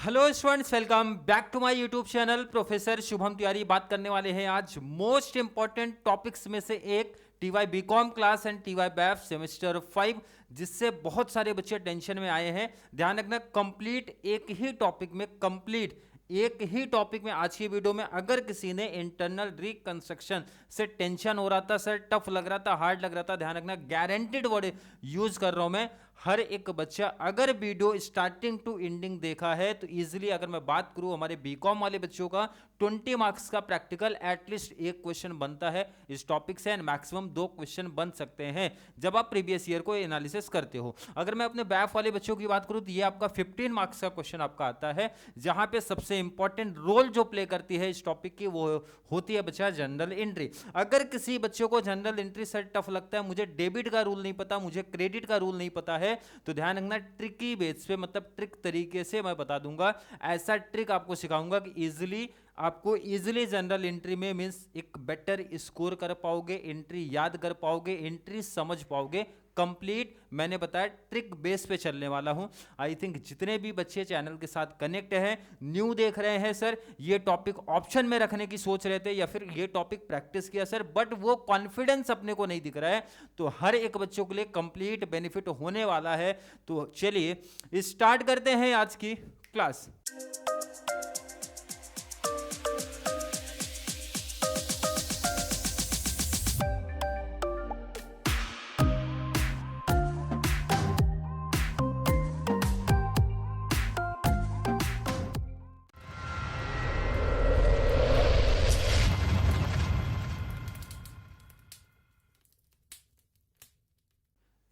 Hello students, welcome back to my YouTube channel. Professor Shubham Tiwari बात करने वाले हैं आज मोस्ट इंपॉर्टेंट टॉपिक्स में से एक TY BCom class and TY BAF semester 5, जिससे बहुत सारे बच्चे टेंशन में आए हैं। ध्यान रखना, कंप्लीट एक ही टॉपिक में आज की वीडियो में अगर किसी ने इंटरनल रिकंस्ट्रक्शन से टेंशन हो रहा था, सर टफ लग रहा था, हार्ड लग रहा था, ध्यान रखना गारंटीड वर्ड यूज कर रहा हूं मैं। हर एक बच्चा अगर वीडियो स्टार्टिंग टू एंडिंग देखा है तो इजीली, अगर मैं बात करूं हमारे बीकॉम वाले बच्चों का 20 मार्क्स का प्रैक्टिकल एटलीस्ट एक क्वेश्चन बनता है इस टॉपिक से, एंड मैक्सिमम 2 क्वेश्चन बन सकते हैं जब आप प्रीवियस ईयर को एनालिसिस करते हो। अगर मैं अपने बैफ वाले बच्चों की बात करूं तो ये आपका 15 मार्क्स का क्वेश्चन आपका आता है, जहां पे सबसे इंपॉर्टेंट रोल जो प्ले करती है इस टॉपिक की वो होती है बच्चा जनरल एंट्री। अगर किसी बच्चों को जनरल एंट्री सर टफ लगता है, मुझे डेबिट का रूल नहीं पता, मुझे क्रेडिट का रूल नहीं पता है, तो ध्यान रखना ट्रिकी बेस पे, मतलब ट्रिक तरीके से मैं बता दूंगा। ऐसा ट्रिक आपको सिखाऊंगा कि इजीली जनरल एंट्री में मींस एक बेटर स्कोर कर पाओगे, एंट्री याद कर पाओगे, एंट्री समझ पाओगे। कंप्लीट मैंने बताया ट्रिक बेस पे चलने वाला हूं। आई थिंक जितने भी बच्चे चैनल के साथ कनेक्ट हैं, न्यू देख रहे हैं, सर ये टॉपिक ऑप्शन में रखने की सोच रहे थे या फिर ये टॉपिक प्रैक्टिस किया सर, बट वो कॉन्फिडेंस अपने को नहीं दिख रहा है, तो हर एक बच्चों के लिए कंप्लीट बेनिफिट होने वाला है। तो चलिए स्टार्ट करते हैं आज की क्लास।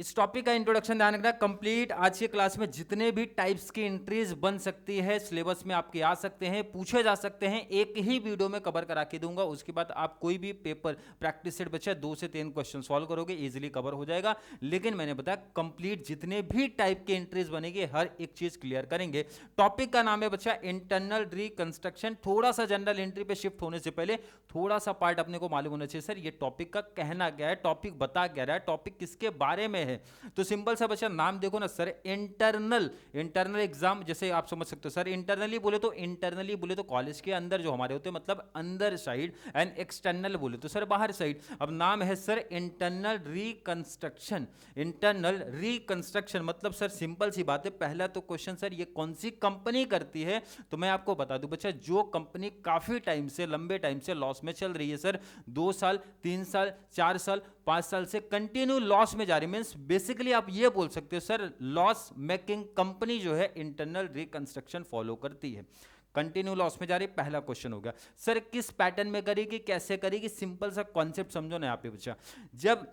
इस टॉपिक का इंट्रोडक्शन ध्यान रखना कंप्लीट। आज की क्लास में जितने भी टाइप्स की एंट्रीज बन सकती है सिलेबस में आपके आ सकते हैं, पूछे जा सकते हैं, एक ही वीडियो में कवर करा के दूंगा। उसके बाद आप कोई भी पेपर प्रैक्टिस सेट बच्चा 2 से 3 क्वेश्चन सॉल्व करोगे, इजीली कवर हो जाएगा। लेकिन मैंने बताया कंप्लीट जितने भी टाइप के एंट्रीज बनेंगे हर एक चीज क्लियर करेंगे। टॉपिक का नाम है बच्चा इंटरनल रिकंस्ट्रक्शन। थोड़ा सा जनरल एंट्री पे शिफ्ट होने से पहले थोड़ा सा पार्ट अपने को मालूम होना चाहिए, सर ये टॉपिक का कहना क्या है, टॉपिक बता क्या रहा है, टॉपिक किसके बारे में है। तो सिंपल सा बच्चा नाम देखो ना सर, इंटरनल एग्जाम, जैसे आप समझ सकते हो सर इंटरनली बोले तो कॉलेज के अंदर जो हमारे होते हैं, मतलब अंदर साइड, एंड एक्सटर्नल बोले तो सर बाहर साइड। अब नाम है सर इंटरनल रिकंस्ट्रक्शन मतलब सर सिंपल सी बात है। पहला तो क्वेश्चन सर ये कौन सी कंपनी करती है, तो मैं आपको बता दूं बच्चा, जो कंपनी काफी टाइम से, लंबे टाइम से लॉस में चल रही है सर, 2 साल 3 साल 4 साल 5 साल से कंटिन्यू लॉस में जा रही है, मींस बेसिकली आप ये बोल सकते हो सर लॉस मेकिंग कंपनी जो है इंटरनल रिकंस्ट्रक्शन फॉलो करती है, कंटिन्यू लॉस में जा रही। पहला क्वेश्चन हो गया सर किस पैटर्न में करेगी, कैसे करेगी, सिंपल सा कॉन्सेप्ट समझो ना यहाँ पे बच्चा। जब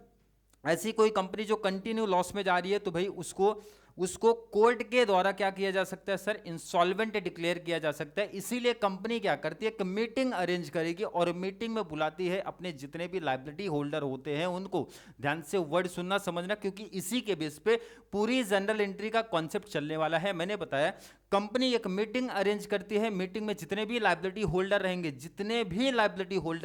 ऐसी कोई कंपनी जो कंटिन्यू लॉस में जा रही है तो भाई उसको कोर्ट के द्वारा क्या किया जा सकता है सर, इंसॉल्वेंट डिक्लेयर किया जा सकता है। इसीलिए कंपनी क्या करती है, एक मीटिंग अरेंज करेगी और मीटिंग में बुलाती है अपने जितने भी लायबिलिटी होल्डर होते हैं उनको। ध्यान से वर्ड सुनना समझना, क्योंकि इसी के बेस पे पूरी जनरल एंट्री का कॉन्सेप्ट चलने वाला है। मैंने बताया कंपनी एक मीटिंग अरेंज करती है, मीटिंग में जितने भी लायबिलिटी होल्डर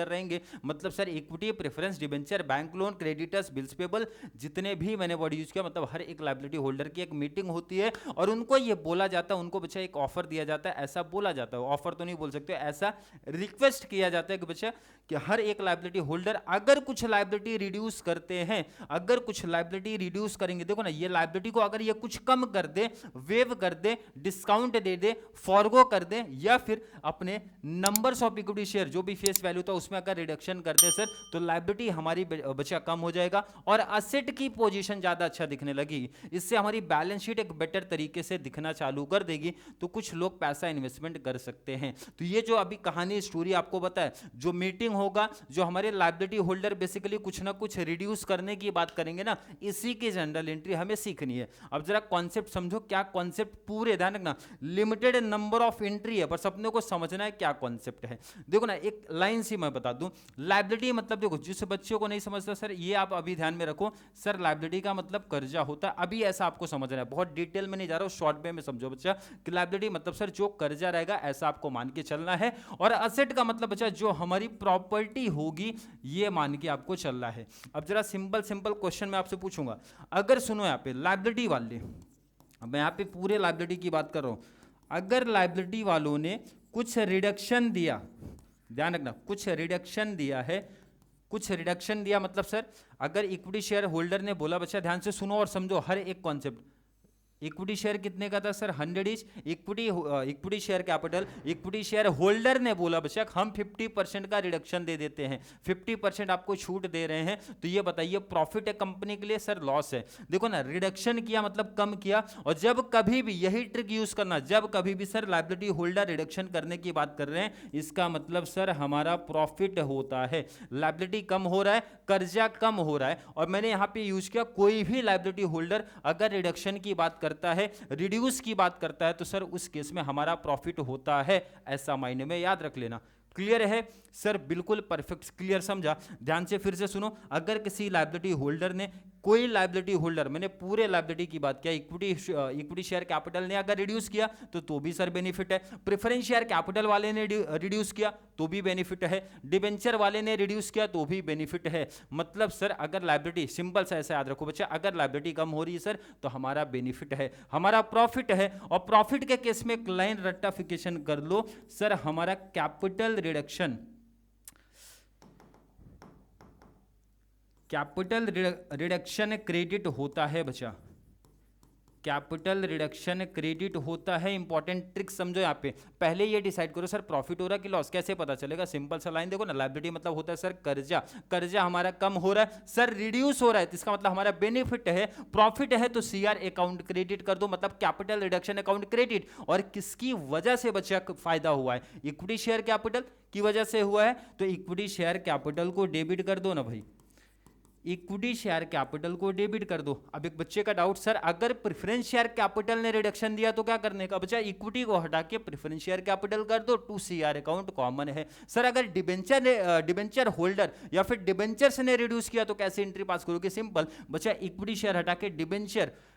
रहेंगे, मतलब sir equity, preference, debenture, bank loan, creditors, bills payable, जितने भी मैंने वर्ड यूज किया, मतलब हर एक लायबिलिटी होल्डर की एक मीटिंग होती है और उनको ये बोला जाता है, उनको बच्चा एक ऑफर दिया जाता है, ऐसा बोला जाता है, ऑफर तो नहीं बोल सकते, ऐसा रिक्वेस्ट किया जाता है कि बच्चा कि हर एक लायबिलिटी होल्डर अगर कुछ लायबिलिटी रिड्यूस करते हैं, अगर कुछ लायबिलिटी रिड्यूस करेंगे, देखो ना ये लायबिलिटी को अगर ये कुछ कम कर दे, वेव कर दे, डिस्काउंट दे दे, फॉरगो कर दे, या फिर अपने नंबर्स ऑफ इक्विटी शेयर जो भी फेस वैल्यू था उसमें अगर रिडक्शन कर दे सर, तो लायबिलिटी हमारी बच्चा कम हो जाएगा और असेट की पोजीशन ज्यादा अच्छा दिखने लगी। इससे हमारी बैलेंस शीट एक बेटर तरीके से दिखना चालू कर देगी, तो कुछ लोग पैसा इन्वेस्टमेंट कर सकते हैं। तो ये जो अभी कहानी स्टोरी आपको बताया, जो मीटिंग होगा, जो हमारे लायबिलिटी होल्डर बेसिकली कुछ ना कुछ रिड्यूस करने की बात करेंगे ना, इसी की जनरल एंट्री हमें सीखनी है। अब जरा कॉन्सेप्ट समझो, क्या कॉन्सेप्ट, पूरे ध्यान रखना, लिमिटेड नंबर ऑफ एंट्री है, बस अपने को समझना है क्या कॉन्सेप्ट है। देखो ना एक लाइन सी मैं बता दूं, लायबिलिटी मतलब देखो, जिस बच्चों को नहीं समझता सर ये आप अभी ध्यान में रखो, सर लायबिलिटी का मतलब कर्जा होता है। अभी ऐसा आपको समझना है, बहुत डिटेल में नहीं जा रहा हूं, शॉर्ट वे में समझो बच्चा कि लायबिलिटी मतलब सर जो कर्जा रहेगा, ऐसा आपको मान के चलना है। और असेट का मतलब बच्चा जो हमारी प्रॉपर्टी होगी, ये मान के आपको चलना है। अब जरा सिंपल क्वेश्चन मैं आपसे पूछूंगा, अगर सुनो यहाँ पे लायबिलिटी वाले, अब मैं यहाँ पे पूरे लायबिलिटी की बात कर रहा हूं, अगर लायबिलिटी वालों ने कुछ रिडक्शन दिया, ध्यान रखना कुछ रिडक्शन दिया है, कुछ रिडक्शन दिया मतलब सर अगर इक्विटी शेयर होल्डर ने बोला, बच्चा ध्यान से सुनो और समझो हर एक कॉन्सेप्ट, इक्विटी शेयर कितने का था sir 100 is equity share capital, equity share holder ने बोला बच्चा हम 50% का रिडक्शन दे देते हैं, 50% आपको छूट दे रहे हैं, तो ये बताइए प्रॉफिट है कंपनी के लिए सर लॉस है? देखो ना रिडक्शन किया मतलब कम किया, और जब कभी भी यही ट्रिक यूज करना, जब कभी भी सर लायबिलिटी होल्डर रिडक्शन करने की बात कर रहे हैं इसका मतलब सर हमारा प्रॉफिट होता है, लायबिलिटी कम हो रहा है, कर्जा कम हो रहा है, और मैंने यहां पे यूज किया कोई भी लायबिलिटी होल्डर अगर रिडक्शन की बात करता है, रिड्यूस की बात करता है, तो सर उस केस में हमारा प्रॉफिट होता है, ऐसा मायने में याद रख लेना। क्लियर है सर? बिल्कुल परफेक्ट क्लियर, समझा? ध्यान से फिर से सुनो, अगर किसी लायबिलिटी होल्डर ने, कोई लायबिलिटी होल्डर, मैंने पूरे लायबिलिटी की बात किया, इक्विटी शेयर कैपिटल ने अगर रिड्यूस किया तो भी सर बेनिफिट है, प्रेफरेंस शेयर कैपिटल वाले ने रिड्यूस किया तो भी बेनिफिट है, डिबेंचर वाले ने रिड्यूस किया तो भी बेनिफिट है। मतलब सर अगर लायबिलिटी, सिंपल सा ऐसा याद रखो बच्चा, अगर लायबिलिटी कम हो रही है सर तो हमारा बेनिफिट है, हमारा प्रॉफिट है, और प्रॉफिट के केस में एक लाइन रट्टाफिकेशन कर लो सर, हमारा capital reduction, capital reduction credit होता है बच्चा, कैपिटल रिडक्शन क्रेडिट होता है। इंपॉर्टेंट ट्रिक समझो यहाँ पे, पहले ये डिसाइड करो सर प्रॉफिट हो रहा है कि लॉस, कैसे पता चलेगा? सिंपल सा लाइन देखो ना, लायबिलिटी मतलब होता है सर कर्जा, कर्जा हमारा कम हो रहा है सर, रिड्यूस हो रहा है तो इसका मतलब हमारा बेनिफिट है, प्रॉफिट है तो सीआर अकाउंट क्रेडिट कर दो, मतलब कैपिटल रिडक्शन अकाउंट क्रेडिट। और किसकी वजह से बच्चा फायदा हुआ है? इक्विटी शेयर कैपिटल की वजह से हुआ है, तो इक्विटी शेयर कैपिटल को डेबिट कर दो ना भाई, इक्विटी शेयर कैपिटल को डेबिट कर दो। अब एक बच्चे का डाउट, सर अगर प्रेफरेंस शेयर कैपिटल ने रिडक्शन दिया तो क्या करने का? बच्चा इक्विटी को हटा के प्रेफरेंस शेयर कैपिटल कर दो, 2 CR अकाउंट कॉमन है। सर अगर डिबेंचर होल्डर या फिर डिबेंचर्स ने रिड्यूस किया तो कैसे एंट्री पास करोगे? सिंपल बच्चा, इक्विटी शेयर हटा के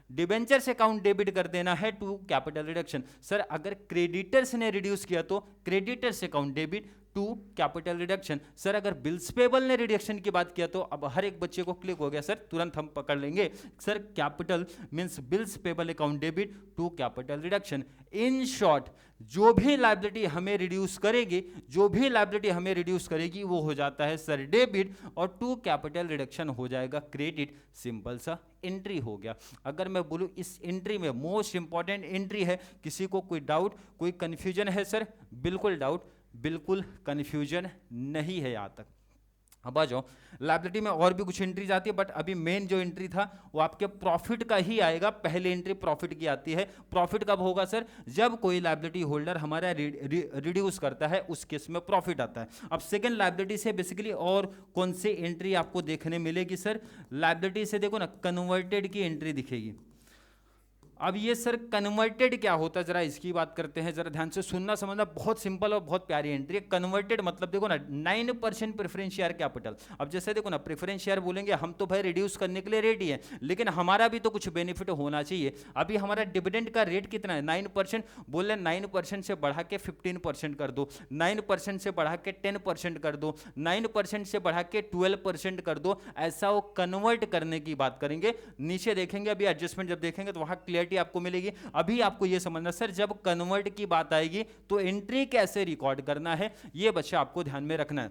डिबेंचर से अकाउंट डेबिट कर देना है टू कैपिटल रिडक्शन। सर अगर क्रेडिटर्स ने रिड्यूस किया तो creditors account debit to capital reduction. Sir अगर बिल्स पेबल ने रिडक्शन की बात किया तो अब हर एक बच्चे को क्लिक हो गया सर, तुरंत हम पकड़ लेंगे sir, capital means bills payable account debit to capital reduction. In short जो भी लायबिलिटी हमें रिड्यूस करेगी, जो भी लायबिलिटी हमें रिड्यूस करेगी वो हो जाता है सर डेबिट, और टू कैपिटल रिडक्शन हो जाएगा क्रेडिट। सिंपल सा एंट्री हो गया। अगर मैं बोलूं इस एंट्री में मोस्ट इंपॉर्टेंट एंट्री है, किसी को कोई डाउट, कोई कंफ्यूजन है सर? बिल्कुल डाउट, बिल्कुल कंफ्यूजन नहीं है यहां तक। अब आ जाओ, लायबिलिटी में और भी कुछ एंट्रीज आती है, बट अभी मेन जो एंट्री था वो आपके प्रॉफिट का ही आएगा। पहले एंट्री प्रॉफिट की आती है। प्रॉफिट कब होगा सर? जब कोई लायबिलिटी होल्डर हमारा रिड्यूस करता है, उस केस में प्रॉफिट आता है। अब सेकंड लायबिलिटी से बेसिकली और कौन सी एंट्री आपको देखने मिलेगी सर? लायबिलिटी से देखो ना, कन्वर्टेड की एंट्री दिखेगी। अब ये सर कन्वर्टेड क्या होता है, जरा इसकी बात करते हैं, जरा ध्यान से सुनना समझना, बहुत सिंपल और बहुत प्यारी एंट्री है। कन्वर्टेड मतलब देखो ना, 9% प्रेफरेंस शेयर कैपिटल। अब जैसे देखो ना, प्रेफरेंस शेयर बोलेंगे हम तो भाई रिड्यूस करने के लिए रेडी है, लेकिन हमारा भी तो कुछ बेनिफिट होना चाहिए। अभी हमारा डिविडेंड का रेट कितना है? 9%। बोल रहे 9% से बढ़ा के 15% कर दो, 9% से बढ़ा के 10% कर दो, 9% से बढ़ा के 12% कर दो। ऐसा वो कन्वर्ट करने की बात करेंगे। नीचे देखेंगे, अभी एडजस्टमेंट जब देखेंगे तो वहां क्लियर आपको मिलेगी। अभी आपको यह समझना सर, जब कन्वर्ट की बात आएगी तो एंट्री कैसे रिकॉर्ड करना है, यह बच्चा आपको ध्यान में रखना है।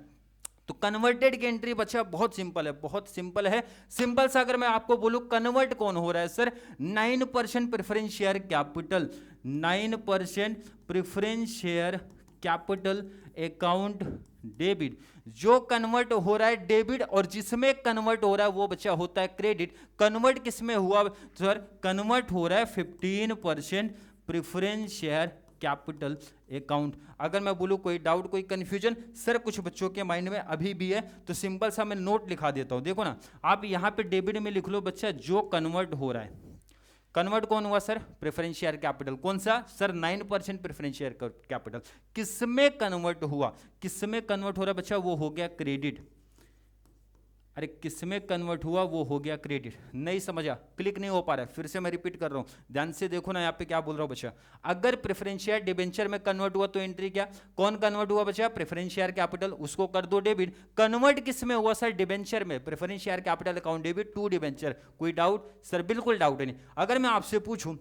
तो कन्वर्टेड की एंट्री बच्चा बहुत सिंपल है, बहुत सिंपल है। सिंपल सा अगर मैं आपको बोलूं कन्वर्ट कौन हो रहा है sir? 9% preference share capital, 9% preference share capital account debit. जो कन्वर्ट हो रहा है डेबिट, और जिसमें कन्वर्ट हो रहा है वो बच्चा होता है क्रेडिट। कन्वर्ट किसमें हुआ सर? कन्वर्ट हो रहा है 15% प्रेफरेंस शेयर कैपिटल अकाउंट। अगर मैं बोलूं कोई डाउट, कोई कंफ्यूजन सर कुछ बच्चों के माइंड में अभी भी है, तो सिंपल सा मैं नोट लिखा देता हूं। देखो ना, आप यहां पे डेबिट में लिख लो बच्चा, जो कन्वर्ट हो रहा है। कन्वर्ट कौन हुआ सर? Preference share capital. कौन सा सर? 9% preference share capital. किसमें कन्वर्ट हुआ? किसमें कन्वर्ट हो रहा है बच्चा? वो हो गया क्रेडिट। अरे किसमें कन्वर्ट हुआ? वो हो गया क्रेडिट। नहीं समझा? क्लिक नहीं हो पा रहा है, फिर से मैं रिपीट कर रहा हूं, ध्यान से देखो ना यहाँ पे क्या बोल रहा हूं बच्चा। अगर प्रेफरेंस शेयर डिबेंचर में कन्वर्ट हुआ तो एंट्री क्या? कौन कन्वर्ट हुआ बच्चा? प्रेफरेंस शेयर कैपिटल, उसको कर दो डेबिट। कन्वर्ट किसमें हुआ सर? डिबेंचर में। Preference share capital account debit to debenture. कोई डाउट सर? बिल्कुल डाउट नहीं। अगर मैं आपसे पूछूं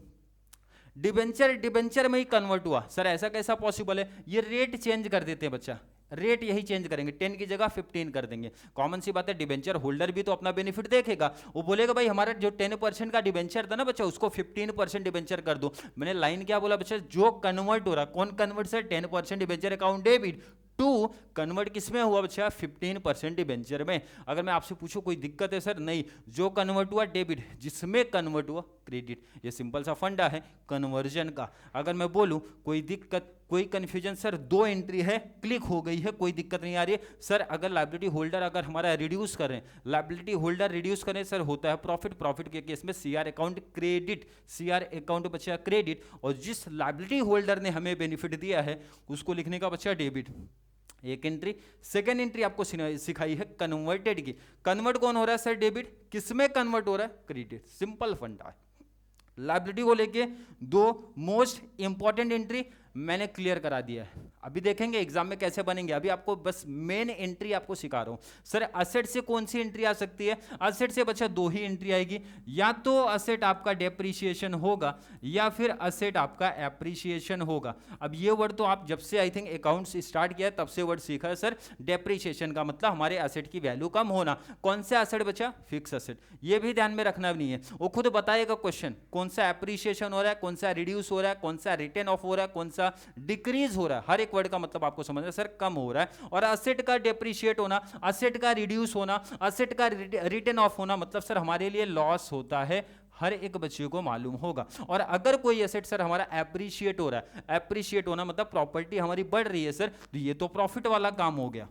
डिबेंचर डिबेंचर में ही कन्वर्ट हुआ, सर ऐसा कैसा पॉसिबल है? ये रेट चेंज कर देते हैं बच्चा, रेट यही चेंज करेंगे, 10 की जगह 15 कर देंगे। कॉमन सी बात है, डिबेंचर होल्डर भी तो अपना बेनिफिट देखेगा, वो बोलेगा भाई हमारा जो 10% का डिबेंचर था ना बच्चा, उसको 15% डिबेंचर कर दो। मैंने लाइन क्या बोला बच्चा? जो कन्वर्ट हो रहा, कौन convert sir? 10% debenture account debit to convert किसमें हुआ बच्चा? 15% डिबेंचर में। अगर मैं आपसे पूछूं कोई दिक्कत है सर? नहीं, जो कन्वर्ट हुआ डेबिट, जिसमें कन्वर्ट हुआ क्रेडिट। ये सिंपल सा फंडा है कन्वर्जन का। अगर मैं बोलूं कोई दिक्कत, कोई कंफ्यूजन सर? 2 एंट्री है, क्लिक हो गई है, कोई दिक्कत नहीं आ रही है सर। अगर लायबिलिटी होल्डर अगर हमारा रिड्यूस करें, लायबिलिटी होल्डर रिड्यूस करें सर, होता है प्रॉफिट। प्रॉफिट के केस में CR account credit, CR account बचा क्रेडिट, और जिस लायबिलिटी होल्डर ने हमें बेनिफिट दिया है उसको लिखने का बचा डेबिट। एक एंट्री। सेकेंड एंट्री आपको सिखाई है कन्वर्टेड की। कन्वर्ट कौन हो रहा है सर? डेबिट। किसमें कन्वर्ट हो रहा है? क्रेडिट। सिंपल फंडा है। लायबिलिटी को लेके 2 मोस्ट इंपॉर्टेंट एंट्री मैंने क्लियर करा दिया है। अभी देखेंगे एग्जाम में कैसे बनेंगे, अभी आपको बस मेन एंट्री आपको सिखा रहा हूं। सर असेट से कौन सी एंट्री आ सकती है? असेट से बच्चा 2 ही एंट्री आएगी, या तो असेट आपका डेप्रीशिएशन होगा या फिर असेट आपका एप्रीशिएशन होगा। अब ये वर्ड तो आप जब से आई थिंक अकाउंट्स स्टार्ट किया तब से वर्ड सीखा है सर। डेप्रीशिएशन का मतलब हमारे असेट की वैल्यू कम होना। कौन सा असेट बच्चा? Fix asset. ये भी ध्यान में रखना नहीं है, वो खुद बताएगा क्वेश्चन कौन सा एप्रीशिएशन हो रहा है, कौन सा रिड्यूस हो रहा है, कौन सा रिटर्न ऑफ हो रहा है, कौन सा डिक्रीज हो रहा है। हर एक वर्ड का मतलब आपको समझना है सर, कम हो रहा है। और असेट का डेप्रीशिएट होना, असेट का रिड्यूस होना, असेट का रिटर्न ऑफ होना मतलब सर हमारे लिए लॉस होता है, हर एक बच्चे को मालूम होगा। और अगर कोई एसेट सर हमारा एप्रीशिएट हो रहा है, एप्रीशिएट होना मतलब प्रॉपर्टी हमारी बढ़ रही है सर, तो ये तो प्रॉफिट वाला काम हो गया।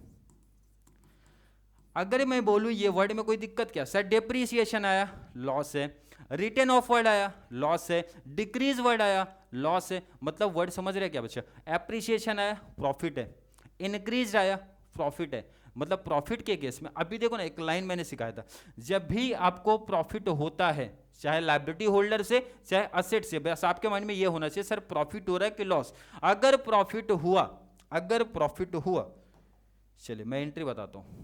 अगर मैं बोलूं ये वर्ड में कोई दिक्कत क्या सर? डेप्रीसिएशन आया, लॉस है। रिटर्न ऑफ वर्ड आया, लॉस है। डिक्रीज वर्ड आया, लॉस है। मतलब वर्ड समझ रहे क्या बच्चा? एप्रिसिएशन आया, प्रॉफिट है। इंक्रीज आया, प्रॉफिट है। मतलब प्रॉफिट के केस में अभी देखो ना, एक लाइन मैंने सिखाया था, जब भी आपको प्रॉफिट होता है चाहे लायबिलिटी होल्डर से चाहे असेट से, बस आपके माइंड में ये होना चाहिए सर प्रॉफिट हो रहा है कि लॉस। अगर प्रॉफिट हुआ, अगर प्रॉफिट हुआ, चलिए मैं एंट्री बताता हूं।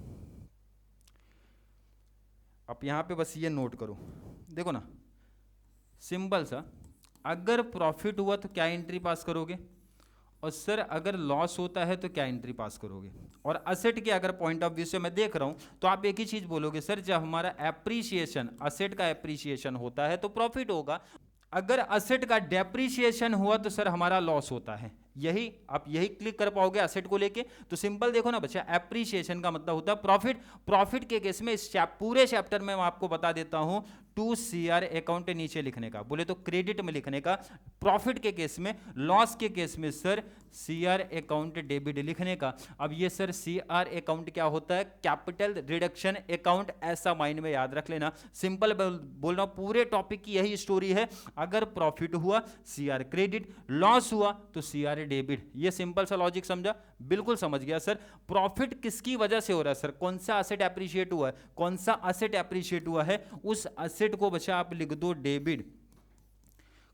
आप यहां पे बस ये नोट करो, देखो ना सिंपल सा, अगर प्रॉफिट हुआ तो क्या एंट्री पास करोगे, और सर अगर लॉस होता है तो क्या एंट्री पास करोगे। और असेट के अगर पॉइंट ऑफ व्यू से मैं देख रहा हूं तो आप एक ही चीज बोलोगे सर, जब हमारा एप्रीशिएशन, असेट का एप्रीशिएशन होता है तो प्रॉफिट होगा, अगर असेट का डेप्रीशिएशन हुआ तो सर हमारा लॉस होता है। यही आप यही क्लिक कर पाओगे असेट को लेके। तो सिंपल देखो ना बच्चा, एप्रीशिएशन का मतलब होता है प्रॉफिट। प्रॉफिट के केस में इस पूरे चैप्टर में मैं आपको बता देता हूं, टू सीआर अकाउंट नीचे लिखने का, बोले तो क्रेडिट में लिखने का प्रॉफिट के केस में, लॉस के केस में सर सीआर अकाउंट डेबिट लिखने का। अब ये सर सीआर अकाउंट क्या होता है? कैपिटल रिडक्शन अकाउंट, ऐसा माइंड में याद रख लेना। सिंपल बोल रहा हूं, पूरे टॉपिक की यही स्टोरी है। अगर प्रॉफिट हुआ सीआर क्रेडिट, लॉस हुआ तो सीआर डेबिट। ये सिंपल सा लॉजिक समझा? बिल्कुल समझ गया सर। प्रॉफिट किसकी वजह से हो रहा है सर? कौन सा असेट एप्रिशिएट हुआ है, कौन सा असेट एप्रिशिएट हुआ है, उस असेट को बचा आप लिख दो डेबिट।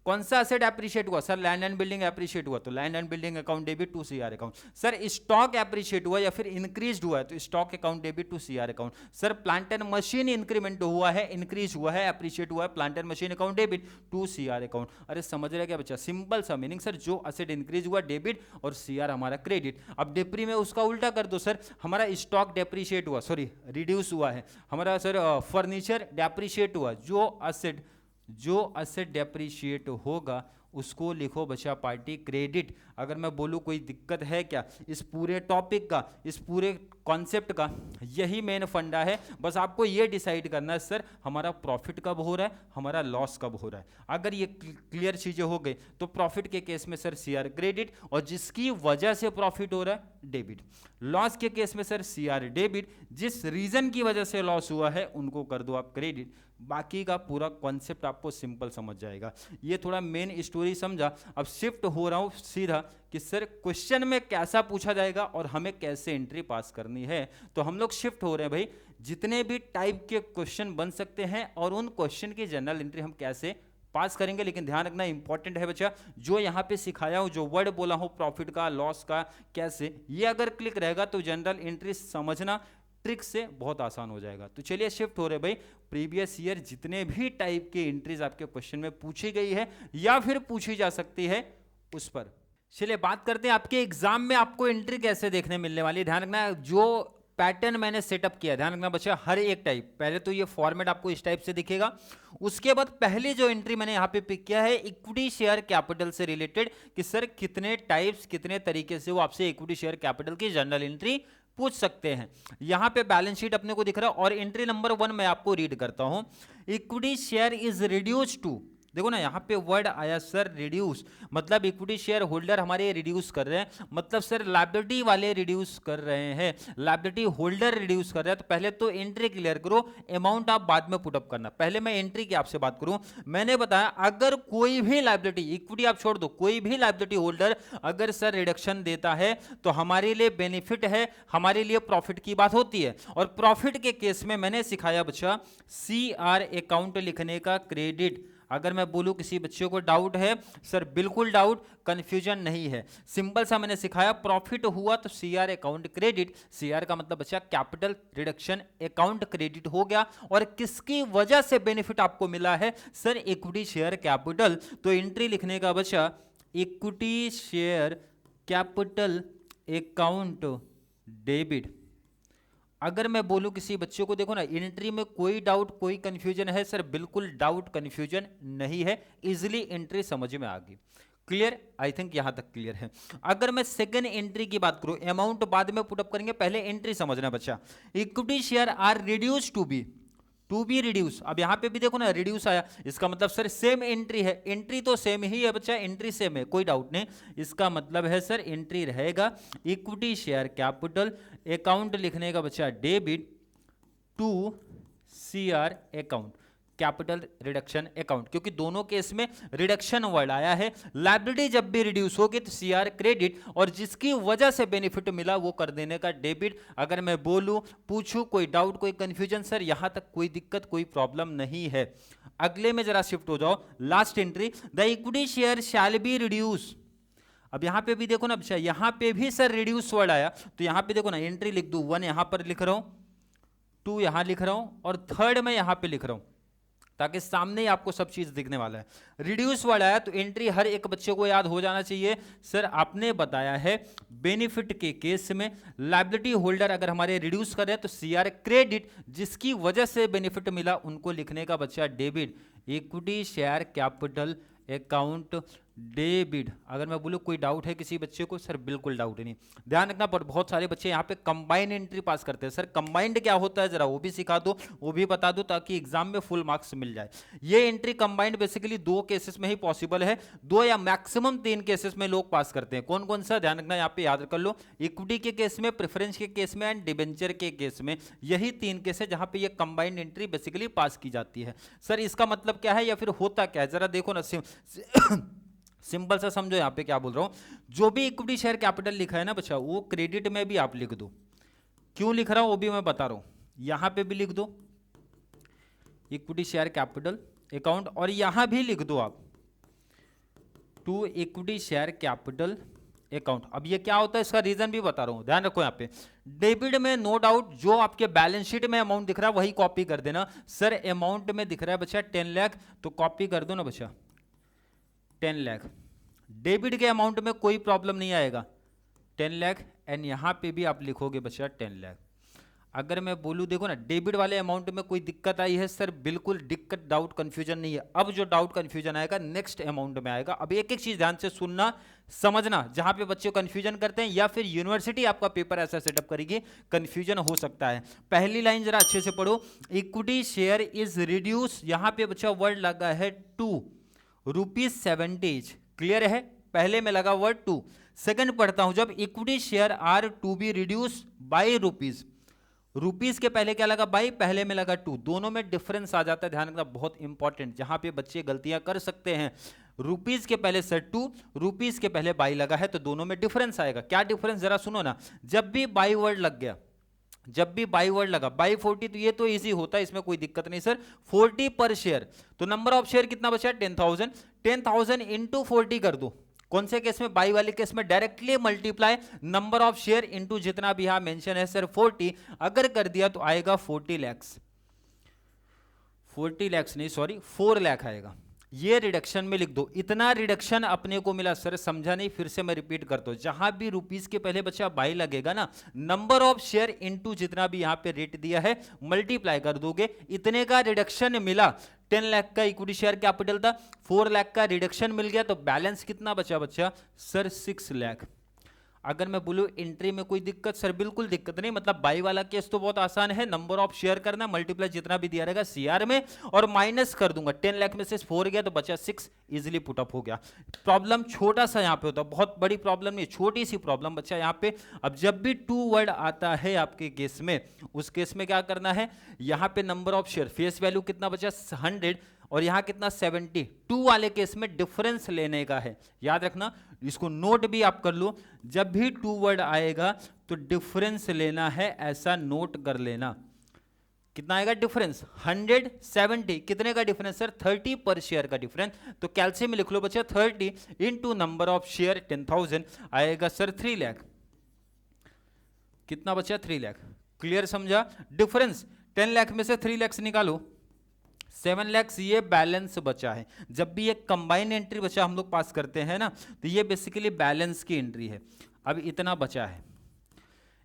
कौन सा असेट एप्रिशिएट हुआ सर? लैंड एंड बिल्डिंग एप्रिशिएट हुआ तो land and building account debit to CR account. Sir stock appreciate हुआ या फिर इंक्रीज हुआ है तो stock account debit to CR account. Sir plant and machine increment हुआ है, इंक्रीज हुआ है, एप्रिशिएट हुआ है, plant and machine account debit to CR account. अरे समझ रहे क्या बच्चा? सिंपल सा मीनिंग सर, जो असेट इंक्रीज हुआ डेबिट और सीआर हमारा क्रेडिट। अब डेप्री में उसका उल्टा कर दो सर, हमारा स्टॉक डेप्रिशिएट हुआ, सॉरी रिड्यूस हुआ है, हमारा सर फर्नीचर डेप्रिशिएट हुआ। जो असेट डेप्रिशिएट होगा उसको लिखो बचा पार्टी क्रेडिट। अगर मैं बोलूँ कोई दिक्कत है क्या इस पूरे टॉपिक का, इस पूरे कॉन्सेप्ट का? यही मेन फंडा है। बस आपको ये डिसाइड करना है सर हमारा प्रॉफिट कब हो रहा है, हमारा लॉस कब हो रहा है। अगर ये क्लियर चीज़ें हो गई तो प्रॉफिट के केस में सर सीआर क्रेडिट, और जिसकी वजह से प्रॉफिट हो रहा है डेबिट। लॉस के केस में सर सीआर डेबिट, जिस रीजन की वजह से लॉस हुआ है उनको कर दो आप क्रेडिट। बाकी का पूरा कॉन्सेप्ट आपको सिंपल समझ जाएगा। ये थोड़ा मेन स्टोरी समझा। अब शिफ्ट हो रहा हूं सीधा कि सर क्वेश्चन में कैसा पूछा जाएगा और हमें कैसे एंट्री पास करनी है। तो हम लोग शिफ्ट हो रहे हैं भाई, जितने भी टाइप के क्वेश्चन बन सकते हैं और उन क्वेश्चन की जनरल एंट्री हम कैसे पास करेंगे। लेकिन ध्यान रखना इंपॉर्टेंट है बच्चा, जो यहाँ पे सिखाया हूँ, जो वर्ड बोला हूँ प्रॉफिट का, लॉस का, कैसे, ये अगर क्लिक रहेगा तो जनरल एंट्री समझना ट्रिक से बहुत आसान हो जाएगा। तो चलिए शिफ्ट हो रहे भाई प्रीवियस ईयर जितने भी टाइप के एंट्रीज आपके क्वेश्चन में पूछी गई है या फिर पूछी जा सकती है उस पर। चलिए बात करते हैं आपके एग्जाम में आपको एंट्री कैसे देखने मिलने वाली है। ध्यान रखना जो पैटर्न मैंने सेटअप किया, ध्यान रखना बच्चा, हर एक टाइप, पहले तो ये फॉर्मेट आपको इस टाइप से दिखेगा, उसके बाद पहले जो एंट्री मैंने यहाँ पे पिक किया है इक्विटी शेयर कैपिटल से रिलेटेड कि सर कितने टाइप्स कितने तरीके से वो आपसे इक्विटी शेयर कैपिटल की जनरल एंट्री पूछ सकते हैं। यहां पे बैलेंस शीट अपने को दिख रहा है और एंट्री नंबर 1 मैं आपको रीड करता हूं। Equity share is reduce to, देखो ना यहाँ पे वर्ड आया सर रिड्यूस, मतलब इक्विटी शेयर होल्डर हमारे रिड्यूस कर रहे हैं, मतलब सर लायबिलिटी वाले रिड्यूस कर रहे हैं, लायबिलिटी होल्डर रिड्यूस कर रहे हैं। तो पहले तो एंट्री क्लियर करो, अमाउंट आप बाद में पुट अप करना। पहले मैं एंट्री की आपसे बात करूं, मैंने बताया अगर कोई भी लायबिलिटी, इक्विटी आप छोड़ दो, कोई भी लायबिलिटी होल्डर अगर सर रिडक्शन देता है तो हमारे लिए बेनिफिट है, हमारे लिए प्रॉफिट की बात होती है। और प्रॉफिट के केस में मैंने सिखाया बच्चा CR अकाउंट लिखने का क्रेडिट। अगर मैं बोलूं किसी बच्चे को डाउट है, सर बिल्कुल डाउट कंफ्यूजन नहीं है, सिंपल सा मैंने सिखाया, प्रॉफिट हुआ तो CR अकाउंट क्रेडिट, CR का मतलब बच्चा कैपिटल रिडक्शन अकाउंट क्रेडिट हो गया। और किसकी वजह से बेनिफिट आपको मिला है, सर इक्विटी शेयर कैपिटल, तो एंट्री लिखने का बच्चा equity share capital account debit. अगर मैं बोलूं किसी बच्चे को, देखो ना एंट्री में कोई डाउट कोई कंफ्यूजन है, सर बिल्कुल डाउट कंफ्यूजन नहीं है, इजीली एंट्री समझ में आ गई, क्लियर, आई थिंक यहां तक क्लियर है। अगर मैं सेकंड एंट्री की बात करूं, अमाउंट बाद में पुट अप करेंगे, पहले एंट्री समझना बच्चा। Equity share are reduce to be reduce, अब यहां पे भी देखो ना रिड्यूस आया, इसका मतलब सर सेम एंट्री है, एंट्री तो सेम ही है बच्चा, एंट्री सेम है, कोई डाउट नहीं, इसका मतलब है सर एंट्री रहेगा इक्विटी शेयर कैपिटल अकाउंट लिखने का बच्चा debit to CR account capital reduction account, क्योंकि दोनों केस में रिडक्शन वर्ड आया है। लायबिलिटी जब भी रिड्यूस होगी तो CR क्रेडिट, और जिसकी वजह से बेनिफिट मिला वो कर देने का डेबिट। अगर मैं बोलूं पूछूं कोई डाउट कोई कंफ्यूजन, सर यहां तक कोई दिक्कत कोई प्रॉब्लम नहीं है। अगले में जरा शिफ्ट हो जाओ, last entry, the equity share shell be reduce. अब यहां पे भी देखो ना बच्चा, यहां पे भी सर रिड्यूस वर्ड आया, तो यहां पे देखो ना एंट्री लिख दूं, 1 यहां पर लिख रहा हूं, 2 यहां लिख रहा हूं और 3rd में यहां पे लिख रहा हूं, ताकि सामने ही आपको सब चीज दिखने वाला है। रिड्यूस वर्ड आया तो एंट्री हर एक बच्चे को याद हो जाना चाहिए, सर आपने बताया है बेनिफिट के केस में लायबिलिटी होल्डर अगर हमारे रिड्यूस कर रहे हैं तो CR क्रेडिट, जिसकी वजह से बेनिफिट मिला उनको लिखने का बच्चा debit, equity share capital account debit. अगर मैं बोलूं कोई डाउट है किसी बच्चे को, सर बिल्कुल डाउट नहीं। ध्यान रखना, पर बहुत सारे बच्चे यहाँ पे कंबाइंड एंट्री पास करते हैं, सर कंबाइंड क्या होता है जरा वो भी सिखा दो, वो भी बता दो, ताकि एग्जाम में फुल मार्क्स मिल जाए। ये एंट्री कंबाइंड बेसिकली 2 केसेस में ही पॉसिबल है, 2 या मैक्सिमम 3 केसेस में लोग पास करते हैं। कौन कौन सा, ध्यान रखना, यहाँ पे याद कर लो, इक्विटी के केस में, प्रेफरेंस के केस में एंड डिबेंचर के केस में, यही 3 केस है जहां पे ये कंबाइंड एंट्री बेसिकली पास की जाती है। सर इसका मतलब क्या है या फिर होता क्या है, जरा देखो ना, सिंपल सा समझो, यहां पे क्या बोल रहा हूं, जो भी इक्विटी शेयर कैपिटल लिखा है ना बच्चा, वो क्रेडिट में भी आप लिख दो, क्यों लिख रहा हूं वो भी मैं बता रहा हूं, यहां पे भी लिख दो इक्विटी शेयर कैपिटल अकाउंट, और यहां भी लिख दो आप to equity share capital account. अब ये क्या होता है इसका रीजन भी बता रहा हूं, ध्यान रखो। यहां पे डेबिट में नो डाउट जो आपके बैलेंस शीट में अमाउंट दिख रहा है वही कॉपी कर देना। सर अमाउंट में दिख रहा है बच्चा 10 लाख, तो कॉपी कर दो ना बच्चा 10 लाख। डेबिट के अमाउंट में कोई प्रॉब्लम नहीं आएगा, 10 लाख, एंड यहां पे भी आप लिखोगे बच्चा 10 लाख। अगर मैं बोलूं देखो ना डेबिट वाले अमाउंट में कोई दिक्कत आई है, सर बिल्कुल दिक्कत डाउट कंफ्यूजन नहीं है। अब जो डाउट कंफ्यूजन आएगा नेक्स्ट अमाउंट में आएगा। अब एक एक चीज ध्यान से सुनना समझना, जहां पे बच्चे कंफ्यूजन करते हैं या फिर यूनिवर्सिटी आपका पेपर ऐसा सेटअप करेगी कंफ्यूजन हो सकता है। पहली लाइन जरा अच्छे से पढ़ो, इक्विटी शेयर इज रिड्यूस, यहां पे बच्चा वर्ड लगा है ₹2 क्लियर है, पहले में लगा वर्ड 2। सेकंड पढ़ता हूं, जब equity share are to be reduce by rupees, rupees के पहले क्या लगा बाई, पहले में लगा 2, दोनों में डिफरेंस आ जाता है, ध्यान रखना बहुत इंपॉर्टेंट, जहां पे बच्चे गलतियां कर सकते हैं। रुपीज के पहले सर 2, रुपीज के पहले बाई लगा है, तो दोनों में डिफरेंस आएगा। क्या डिफरेंस जरा सुनो ना, जब भी बाई वर्ड लग गया, जब भी बाई वर्ड लगा, बाई 40, तो ये तो इजी होता है, इसमें कोई दिक्कत नहीं सर, 40 पर शेयर, तो नंबर ऑफ शेयर कितना बचा 10,000, 10,000 इंटू 40 कर दो, कौन से केस में? बाई वाले केस में directly multiply number of share into जितना भी यहां मेंशन है सर 40, अगर कर दिया तो आएगा 40 लैक्स, 40 लैक्स नहीं सॉरी 4 लाख आएगा। ये रिडक्शन में लिख दो, इतना रिडक्शन अपने को मिला सर, समझा नहीं? फिर से मैं रिपीट करता हूं, जहां भी रुपीस के पहले बच्चा बाई लगेगा ना, नंबर ऑफ शेयर इनटू जितना भी यहां पे रेट दिया है मल्टीप्लाई कर दोगे, इतने का रिडक्शन मिला। 10 लाख का इक्विटी शेयर कैपिटल था, 4 लाख का रिडक्शन मिल गया, तो बैलेंस कितना बचा बच्चा सर 6 लाख। अगर मैं बोलूं एंट्री में कोई दिक्कत? सर बिल्कुल दिक्कत नहीं, मतलब बाई वाला केस तो बहुत आसान है, नंबर ऑफ शेयर करना, मल्टीप्लाई जितना भी दिया रहेगा सीआर में और माइनस कर दूंगा। 10 लाख में से 4 गया तो बचा 6, इजीली पुट अप हो गया। प्रॉब्लम छोटा सा यहाँ पे होता है, बहुत बड़ी प्रॉब्लम नहीं, छोटी सी प्रॉब्लम बच्चा यहाँ पे। अब जब भी 2 वर्ड आता है आपके केस में, उस केस में क्या करना है, यहाँ पे number of share, face value कितना बचा 100 और यहाँ कितना 70, 2 वाले केस में डिफरेंस लेने का है, याद रखना, इसको नोट भी आप कर लो। जब भी 2 वर्ड आएगा तो डिफरेंस लेना है, ऐसा नोट कर लेना। कितना आएगा डिफरेंस? 170, कितने का डिफरेंस सर? 30 पर शेयर का डिफरेंस। तो कैलसी में लिख लो बच्चा 30 इंटू नंबर ऑफ शेयर 10,000 आएगा सर 3 लाख। कितना बचा? 3 लाख। क्लियर समझा? डिफरेंस 10 लाख में से 3 लाख निकालो, 7 लाख ये बैलेंस बचा है। जब भी एक कंबाइन एंट्री बचा हम लोग पास करते हैं ना, तो ये बेसिकली बैलेंस की एंट्री है। अब इतना बचा है,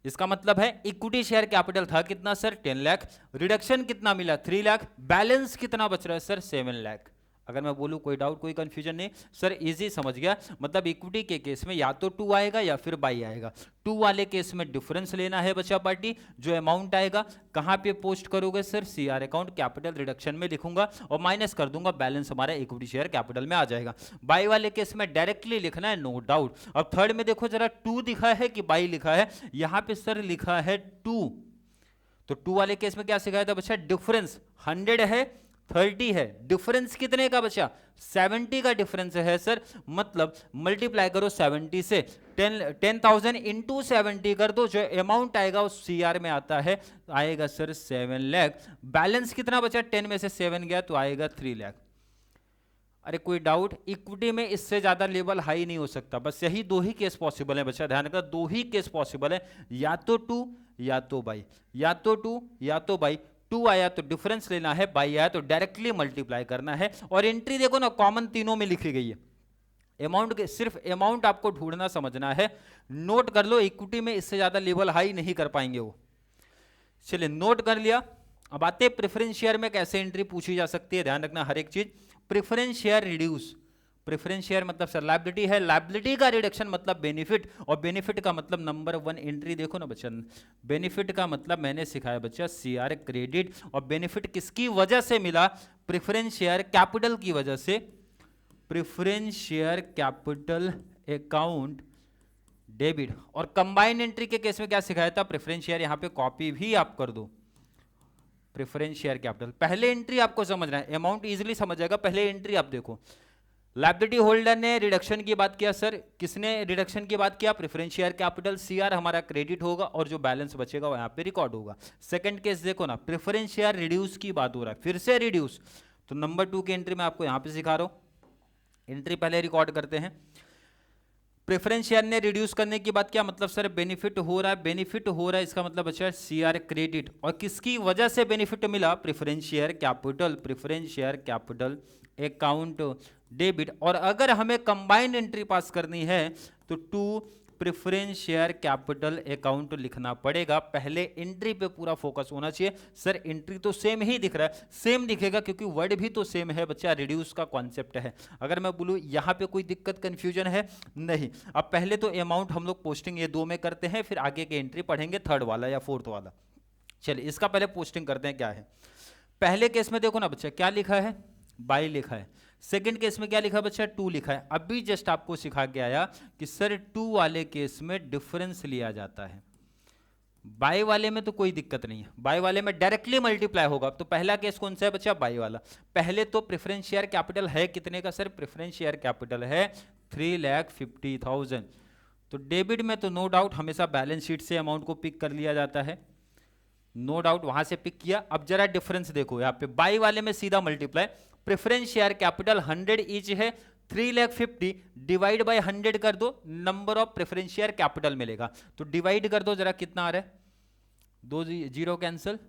इसका मतलब है इक्विटी शेयर कैपिटल था कितना सर 10 लाख, रिडक्शन कितना मिला 3 लाख, बैलेंस कितना बच रहा है सर 7 लाख। अगर मैं बोलूं कोई डाउट कोई कंफ्यूजन नहीं सर? इजी समझ गया। मतलब इक्विटी के केस में या तो 2 आएगा या फिर बाई आएगा। 2 वाले केस में डिफरेंस लेना है बचा पार्टी, जो अमाउंट आएगा कहां पे पोस्ट करोगे sir? CR account, capital reduction में लिखूंगा और माइनस कर दूंगा, बैलेंस हमारा इक्विटी शेयर कैपिटल में आ जाएगा। बाई वाले केस में डायरेक्टली लिखना है, नो डाउट। अब थर्ड में देखो जरा 2 दिखा है कि बाई लिखा है? यहां पे सर लिखा है 2, तो 2 वाले केस में क्या सिखाया था बच्चा? डिफरेंस 100 है 30 है, डिफरेंस कितने का बचा? 70 का डिफरेंस है सर, मतलब मल्टीप्लाई करो 70 से, 10,000 इंटू 70 कर दो, जो अमाउंट आएगा उस सीआर में आता है, आएगा सर 7 लाख। बैलेंस कितना बचा? 10 में से 7 गया तो आएगा 3 लाख। अरे कोई डाउट? इक्विटी में इससे ज्यादा लेवल हाई नहीं हो सकता, बस यही 2 ही केस पॉसिबल है बच्चा, ध्यान रखना 2 ही केस पॉसिबल है, या तो 2 या तो बाई, या तो 2 या तो बाई। 2 आया तो डिफरेंस लेना है, बाई आया तो डायरेक्टली मल्टीप्लाई करना है। और एंट्री देखो ना, कॉमन तीनों में लिखी गई है। अमाउंट के सिर्फ अमाउंट आपको ढूंढना समझना है, नोट कर लो, इक्विटी में इससे ज्यादा लेवल हाई नहीं कर पाएंगे वो। चलिए नोट कर लिया। अब आते हैं प्रेफरेंस शेयर में कैसे एंट्री पूछी जा सकती है, ध्यान रखना हर एक चीज। Preference share reduce, preference share मतलब सर लायबिलिटी है, लायबिलिटी का रिडक्शन मतलब बेनिफिट, और बेनिफिट का मतलब नंबर 1 एंट्री देखो ना बच्चा, बेनिफिट का मतलब मैंने सिखाया बच्चा सीआर क्रेडिट, और बेनिफिट किसकी वजह से मिला? प्रेफरेंस शेयर कैपिटल की वजह से, preference share capital account debit. और कंबाइन एंट्री के केस में क्या सिखाया था? प्रेफरेंस शेयर, यहां पे कॉपी भी आप कर दो, प्रेफरेंस शेयर कैपिटल। पहले एंट्री आपको समझना है, अमाउंट इजीली समझ जाएगा, पहले एंट्री आप देखो। लायबिलिटी होल्डर ने रिडक्शन की बात किया, सर किसने रिडक्शन की बात किया? प्रेफरेंस शेयर कैपिटल, सीआर हमारा क्रेडिट होगा और जो बैलेंस बचेगा वो यहाँ पे रिकॉर्ड होगा। सेकंड केस देखो ना, प्रेफरेंस शेयर रिड्यूस की बात हो रहा है, फिर से रिड्यूस, तो नंबर 2 की एंट्री में आपको यहाँ पे सिखा रहा हूँ। एंट्री पहले रिकॉर्ड करते हैं। प्रेफरेंस शेयर ने रिड्यूस करने की बात क्या मतलब सर? बेनिफिट हो रहा है, बेनिफिट हो रहा है इसका मतलब अच्छा है सीआर क्रेडिट, और किसकी वजह से बेनिफिट मिला? Preference share capital, preference share capital account debit. और अगर हमें कंबाइंड एंट्री पास करनी है तो 2 प्रेफरेंस शेयर कैपिटल अकाउंट लिखना पड़ेगा। पहले एंट्री पे पूरा फोकस होना चाहिए। सर एंट्री तो सेम ही दिख रहा है, सेम दिखेगा क्योंकि वर्ड भी तो सेम है बच्चा, रिड्यूस का कॉन्सेप्ट है। अगर मैं बोलूँ यहाँ पे कोई दिक्कत कंफ्यूजन है? नहीं। अब पहले तो अमाउंट हम लोग पोस्टिंग ये 2 में करते हैं, फिर आगे के एंट्री पढ़ेंगे 3rd वाला या 4th वाला। चलिए इसका पहले पोस्टिंग करते हैं क्या है। पहले केस में देखो ना बच्चा, क्या लिखा है? बाई लिखा है। सेकंड केस में क्या लिखा बच्चा? 2 लिखा है। अभी जस्ट आपको सिखा के आया कि सर 2 वाले केस में डिफरेंस लिया जाता है, बाई वाले में तो कोई दिक्कत नहीं है, बाई वाले में डायरेक्टली मल्टीप्लाई होगा। तो पहला केस कौन सा है बच्चा? बाई वाला। पहले तो प्रेफरेंस शेयर कैपिटल है कितने का सर? प्रेफरेंस शेयर कैपिटल है 3,50,000। तो डेबिट में तो नो डाउट हमेशा बैलेंस शीट से अमाउंट को पिक कर लिया जाता है, नो डाउट वहां से पिक किया। अब जरा डिफरेंस देखो, यहाँ पे बाई वाले में सीधा multiply, preference share capital 100 each है 3,50,000 डिवाइड बाय 100 कर दो, number of preference share capital मिलेगा। तो डिवाइड कर दो जरा, कितना आ रहा है, 2 जीरो कैंसिल,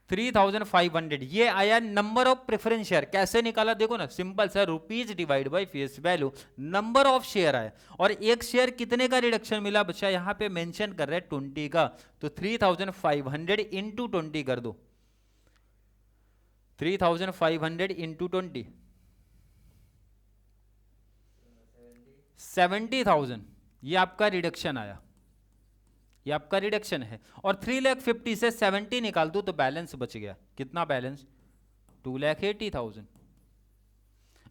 3,500 ये आया नंबर ऑफ प्रेफरेंस शेयर। कैसे निकाला देखो ना, simple sir, rupees divide by face value, number of share आया, और एक शेयर कितने का रिडक्शन मिला बच्चा, यहां पे मेंशन कर रहे हैं 20 का, तो 3,500 इंटू 20 कर दो, 3,500 इंटू 20, 70,000 ये आपका रिडक्शन आया, ये आपका रिडक्शन है। और 3,50,000 से 70 निकाल दो तो बैलेंस बच गया, कितना बैलेंस, 2,80,000।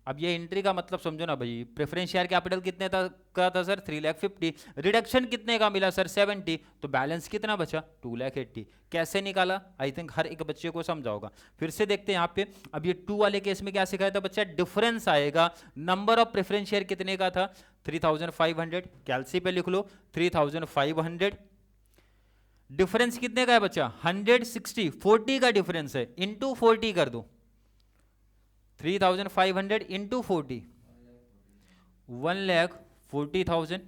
अब ये एंट्री का मतलब समझो ना भाई, प्रेफरेंस शेयर कैपिटल कितने का था सर, 3,50,000, रिडक्शन कितने का मिला सर, 70, तो बैलेंस कितना बचा, 2,80,000। कैसे निकाला, आई थिंक हर एक बच्चे को समझा होगा। फिर से देखते हैं यहाँ पे, अब ये 2 वाले केस में क्या सिखाया था बच्चा, डिफरेंस आएगा, नंबर ऑफ प्रेफरेंस शेयर कितने का था, 3,500, कैलसी पे लिख लो 3,500, डिफरेंस कितने का है बच्चा, 160, 40 का डिफरेंस है, इंटू 40 कर दो, 3,500 इंटू 40, 1,40,000।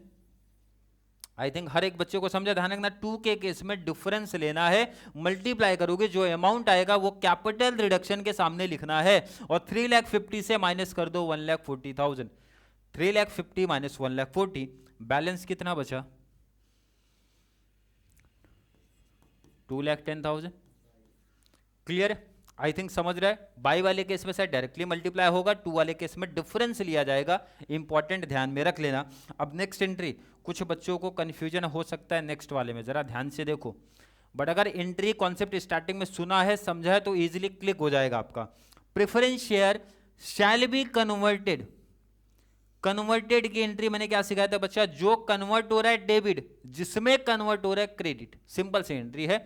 आई थिंक हर एक बच्चे को समझा, ध्यान रखना 2 के केस में डिफरेंस लेना है, मल्टीप्लाई करोगे, जो अमाउंट आएगा वो कैपिटल रिडक्शन के सामने लिखना है, और 3,50,000 से माइनस कर दो 1,40,000, 3,50,000 माइनस 1,40,000, बैलेंस कितना बचा, 2,10,000। क्लियर, आई थिंक समझ रहा है। बाई वाले केस में सर डायरेक्टली मल्टीप्लाई होगा, 2 वाले केस में डिफरेंस लिया जाएगा, इंपॉर्टेंट ध्यान में रख लेना। अब नेक्स्ट एंट्री, कुछ बच्चों को कंफ्यूजन हो सकता है नेक्स्ट वाले में, जरा ध्यान से देखो, बट अगर एंट्री कॉन्सेप्ट स्टार्टिंग में सुना है, समझा है, तो इजीली क्लिक हो जाएगा आपका। Preference share shall be converted, converted की एंट्री मैंने क्या सिखाया था बच्चा, जो कन्वर्ट हो रहा है डेबिट, जिसमें कन्वर्ट हो रहा है क्रेडिट, सिंपल सी एंट्री है,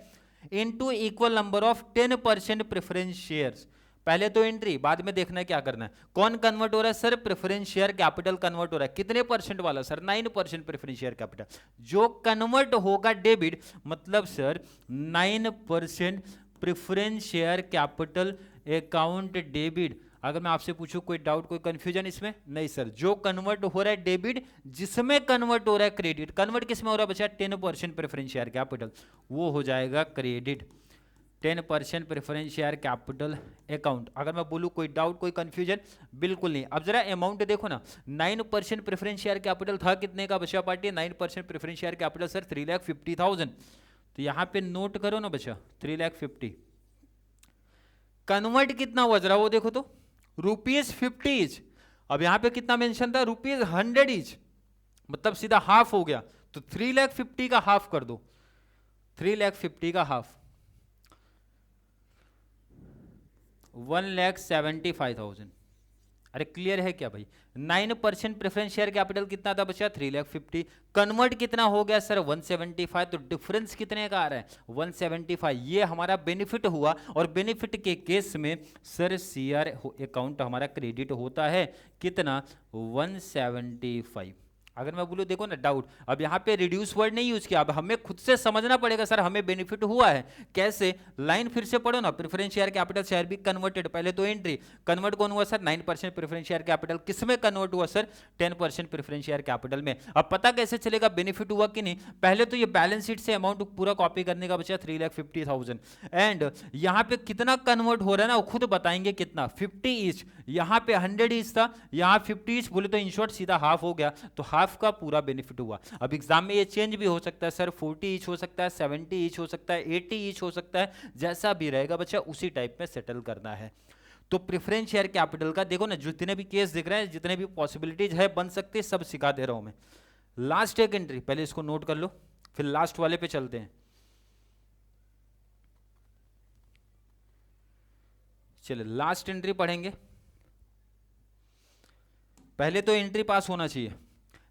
into equal number of 10% preference shares. पहले तो एंट्री, बाद में देखना है क्या करना है। कौन कन्वर्ट हो रहा है sir, preference share capital convert हो रहा है, कितने परसेंट वाला सर, 9% प्रेफरेंस शेयर कैपिटल, जो कन्वर्ट होगा डेबिट, मतलब sir 9% preference share capital account debit. अगर मैं आपसे पूछूं कोई डाउट, कोई कंफ्यूजन इसमें, नहीं सर, जो कन्वर्ट हो रहा है डेबिट, जिसमें कन्वर्ट हो रहा है क्रेडिट, कन्वर्ट किसमें हो रहा है बच्चा, 10% प्रेफरेंस शेयर कैपिटल, वो हो जाएगा credit, 10% preference share capital account. अगर मैं बोलूं कोई डाउट, कोई कंफ्यूजन, बिल्कुल नहीं। अब जरा अमाउंट देखो ना, 9% प्रेफरेंस शेयर कैपिटल था कितने का बच्चा party, 9% preference share capital sir 3,50,000, तो यहां पे नोट करो ना बच्चा 3,50,000, कन्वर्ट कितना हुआ जरा वो देखो तो, ₹50 ईच। अब यहां पे कितना मेंशन था, ₹100 ईच, मतलब सीधा हाफ हो गया, तो 3,50,000 का हाफ कर दो, 3,50,000 का हाफ, 1,75,000। अरे क्लियर है क्या भाई, 9% प्रेफरेंस शेयर कैपिटल कितना था बच्चा, 3,50,000, कन्वर्ट कितना हो गया सर 175, तो डिफरेंस कितने का आ रहा है 175, ये हमारा बेनिफिट हुआ। और बेनिफिट के केस में सर सीआर अकाउंट हमारा क्रेडिट होता है कितना, 175। अगर मैं बोलूँ देखो ना डाउट, अब यहाँ पे रिड्यूस वर्ड नहीं यूज किया, अब हमें खुद से समझना पड़ेगा सर हमें बेनिफिट हुआ है कैसे, लाइन फिर से पढ़ो ना, प्रेफरेंस शेयर कैपिटल शेयर भी कन्वर्टेड, पहले तो एंट्री, कन्वर्ट कौन हुआ सर 9% प्रेफरेंस शेयर कैपिटल, किसमें कन्वर्ट हुआ सर 10% प्रेफरेंस शेयर कैपिटल में। अब पता कैसे चलेगा बेनिफिट हुआ कि नहीं, पहले तो ये बैलेंस शीट से अमाउंट पूरा कॉपी करने का बचा 3,50,000, एंड यहाँ पे कितना कन्वर्ट हो रहा है ना वो खुद बताएंगे कितना, 50 ईच, यहाँ पे 100 ईच था, यहाँ 50 ईच, बोले तो इन शॉर्ट सीधा हाफ हो गया, तो हाफ का पूरा बेनिफिट हुआ। अब एग्जाम में ये चेंज भी हो सकता है सर, 40 ईच हो सकता है, 70 ईच हो सकता है, 80 ईच हो सकता है, जैसा भी रहेगा बच्चा उसी टाइप में सेटल करना है। तो प्रेफरेंस शेयर कैपिटल का देखो ना, जितने भी केस दिख रहे हैं, जितने भी पॉसिबिलिटीज है बन सकते, सब सिखा दे रहा हूं मैं। लास्ट एक एंट्री, पहले इसको नोट कर लो, फिर लास्ट वाले पे चलते हैं। चलिए लास्ट एंट्री पढ़ेंगे, पहले तो एंट्री पास होना चाहिए।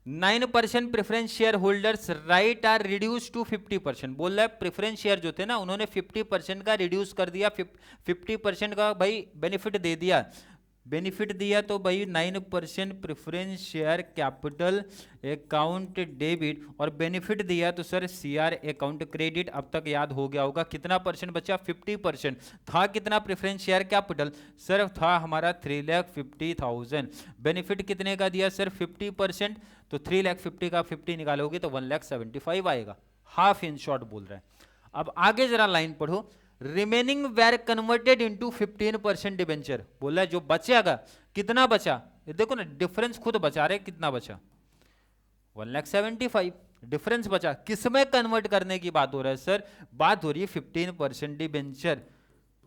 9% preference share holders right are reduce to 50%, बोल रहा है प्रेफरेंस शेयर जो थे ना उन्होंने 50% का रिड्यूस कर दिया, 50% का भाई बेनिफिट दे दिया, बेनिफिट दिया तो भाई 9% preference share capital account debit, और बेनिफिट दिया तो सर सीआर अकाउंट क्रेडिट। अब तक याद हो गया होगा कितना परसेंट बचा, 50%। था कितना प्रेफरेंस शेयर कैपिटल, सर था हमारा 3,50,000। बेनिफिट कितने का दिया सर, 50%। तो 3,50,000 का 50 निकालोगे तो 1,75,000 आएगा। हाफ इन शॉर्ट बोल रहे हैं। अब आगे जरा लाइन पढ़ो, remaining were converted into 15% debenture. बोला जो बचेगा, कितना बचा, ये देखो ना डिफरेंस खुद बचा रहे, कितना बचा 1,75,000 डिफरेंस बचा। किसमें कन्वर्ट करने की बात हो रहा है सर, बात हो रही है 15% डिबेंचर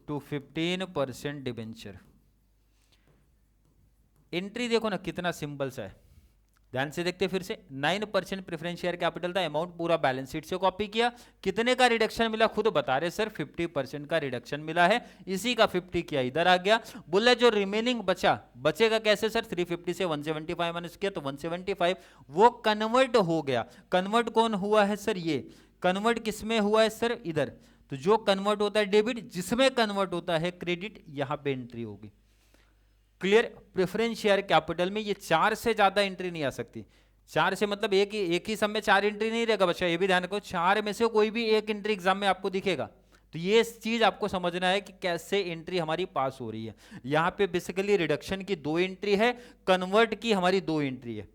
टू 15% डिबेंचर। एंट्री देखो ना कितना सिंपल सा है, ध्यान से देखते फिर से। 9% प्रेफरेंस शेयर कैपिटल था, अमाउंट पूरा बैलेंस शीट से कॉपी किया। कितने का रिडक्शन मिला खुद बता रहे सर, 50% का रिडक्शन मिला है, इसी का 50 किया इधर आ गया। बोला जो रिमेनिंग बचा, बचेगा कैसे सर, 350 से 175 माइनस किया तो 175, वो कन्वर्ट हो गया। कन्वर्ट कौन हुआ है सर, ये कन्वर्ट किसमें हुआ है सर, इधर। तो जो कन्वर्ट होता है डेबिट, जिसमें कन्वर्ट होता है क्रेडिट, यहां पे एंट्री होगी। क्लियर। प्रेफरेंस शेयर कैपिटल में ये 4 से ज्यादा एंट्री नहीं आ सकती। 4 से मतलब एक ही सम में 4 एंट्री नहीं रहेगा बच्चा, ये भी ध्यान रखो। 4 में से कोई भी एक एंट्री एग्जाम में आपको दिखेगा। तो ये चीज आपको समझना है कि कैसे एंट्री हमारी पास हो रही है। यहां पे बेसिकली रिडक्शन की 2 एंट्री है, कन्वर्ट की हमारी 2 एंट्री है।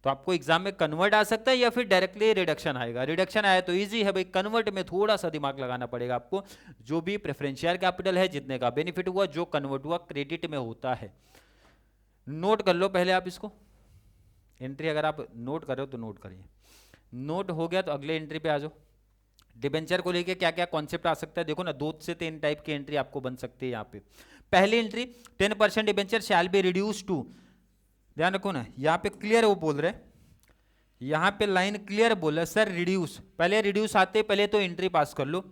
तो आपको एग्जाम में कन्वर्ट आ सकता है या फिर डायरेक्टली रिडक्शन आएगा। रिडक्शन आया तो इजी है भाई, कन्वर्ट में थोड़ा सा दिमाग लगाना पड़ेगा आपको। जो भी प्रेफरेंस शेयर कैपिटल है, जितने का बेनिफिट हुआ, जो कन्वर्ट हुआ क्रेडिट में होता है। नोट कर लो पहले आप इसको, एंट्री अगर आप नोट कर रहे हो तो नोट करिए। नोट हो गया तो अगले एंट्री पे आ जाओ। डिबेंचर को लेके क्या क्या कॉन्सेप्ट आ सकता है, देखो ना 2 से 3 टाइप की एंट्री आपको बन सकती है यहाँ पे। पहली entry 10% debenture shall be reduce to, ध्यान रखो ना यहाँ पे क्लियर वो बोल रहे, यहाँ पे लाइन क्लियर बोला सर रिड्यूस, पहले रिड्यूस आते पहले तो एंट्री पास कर लो।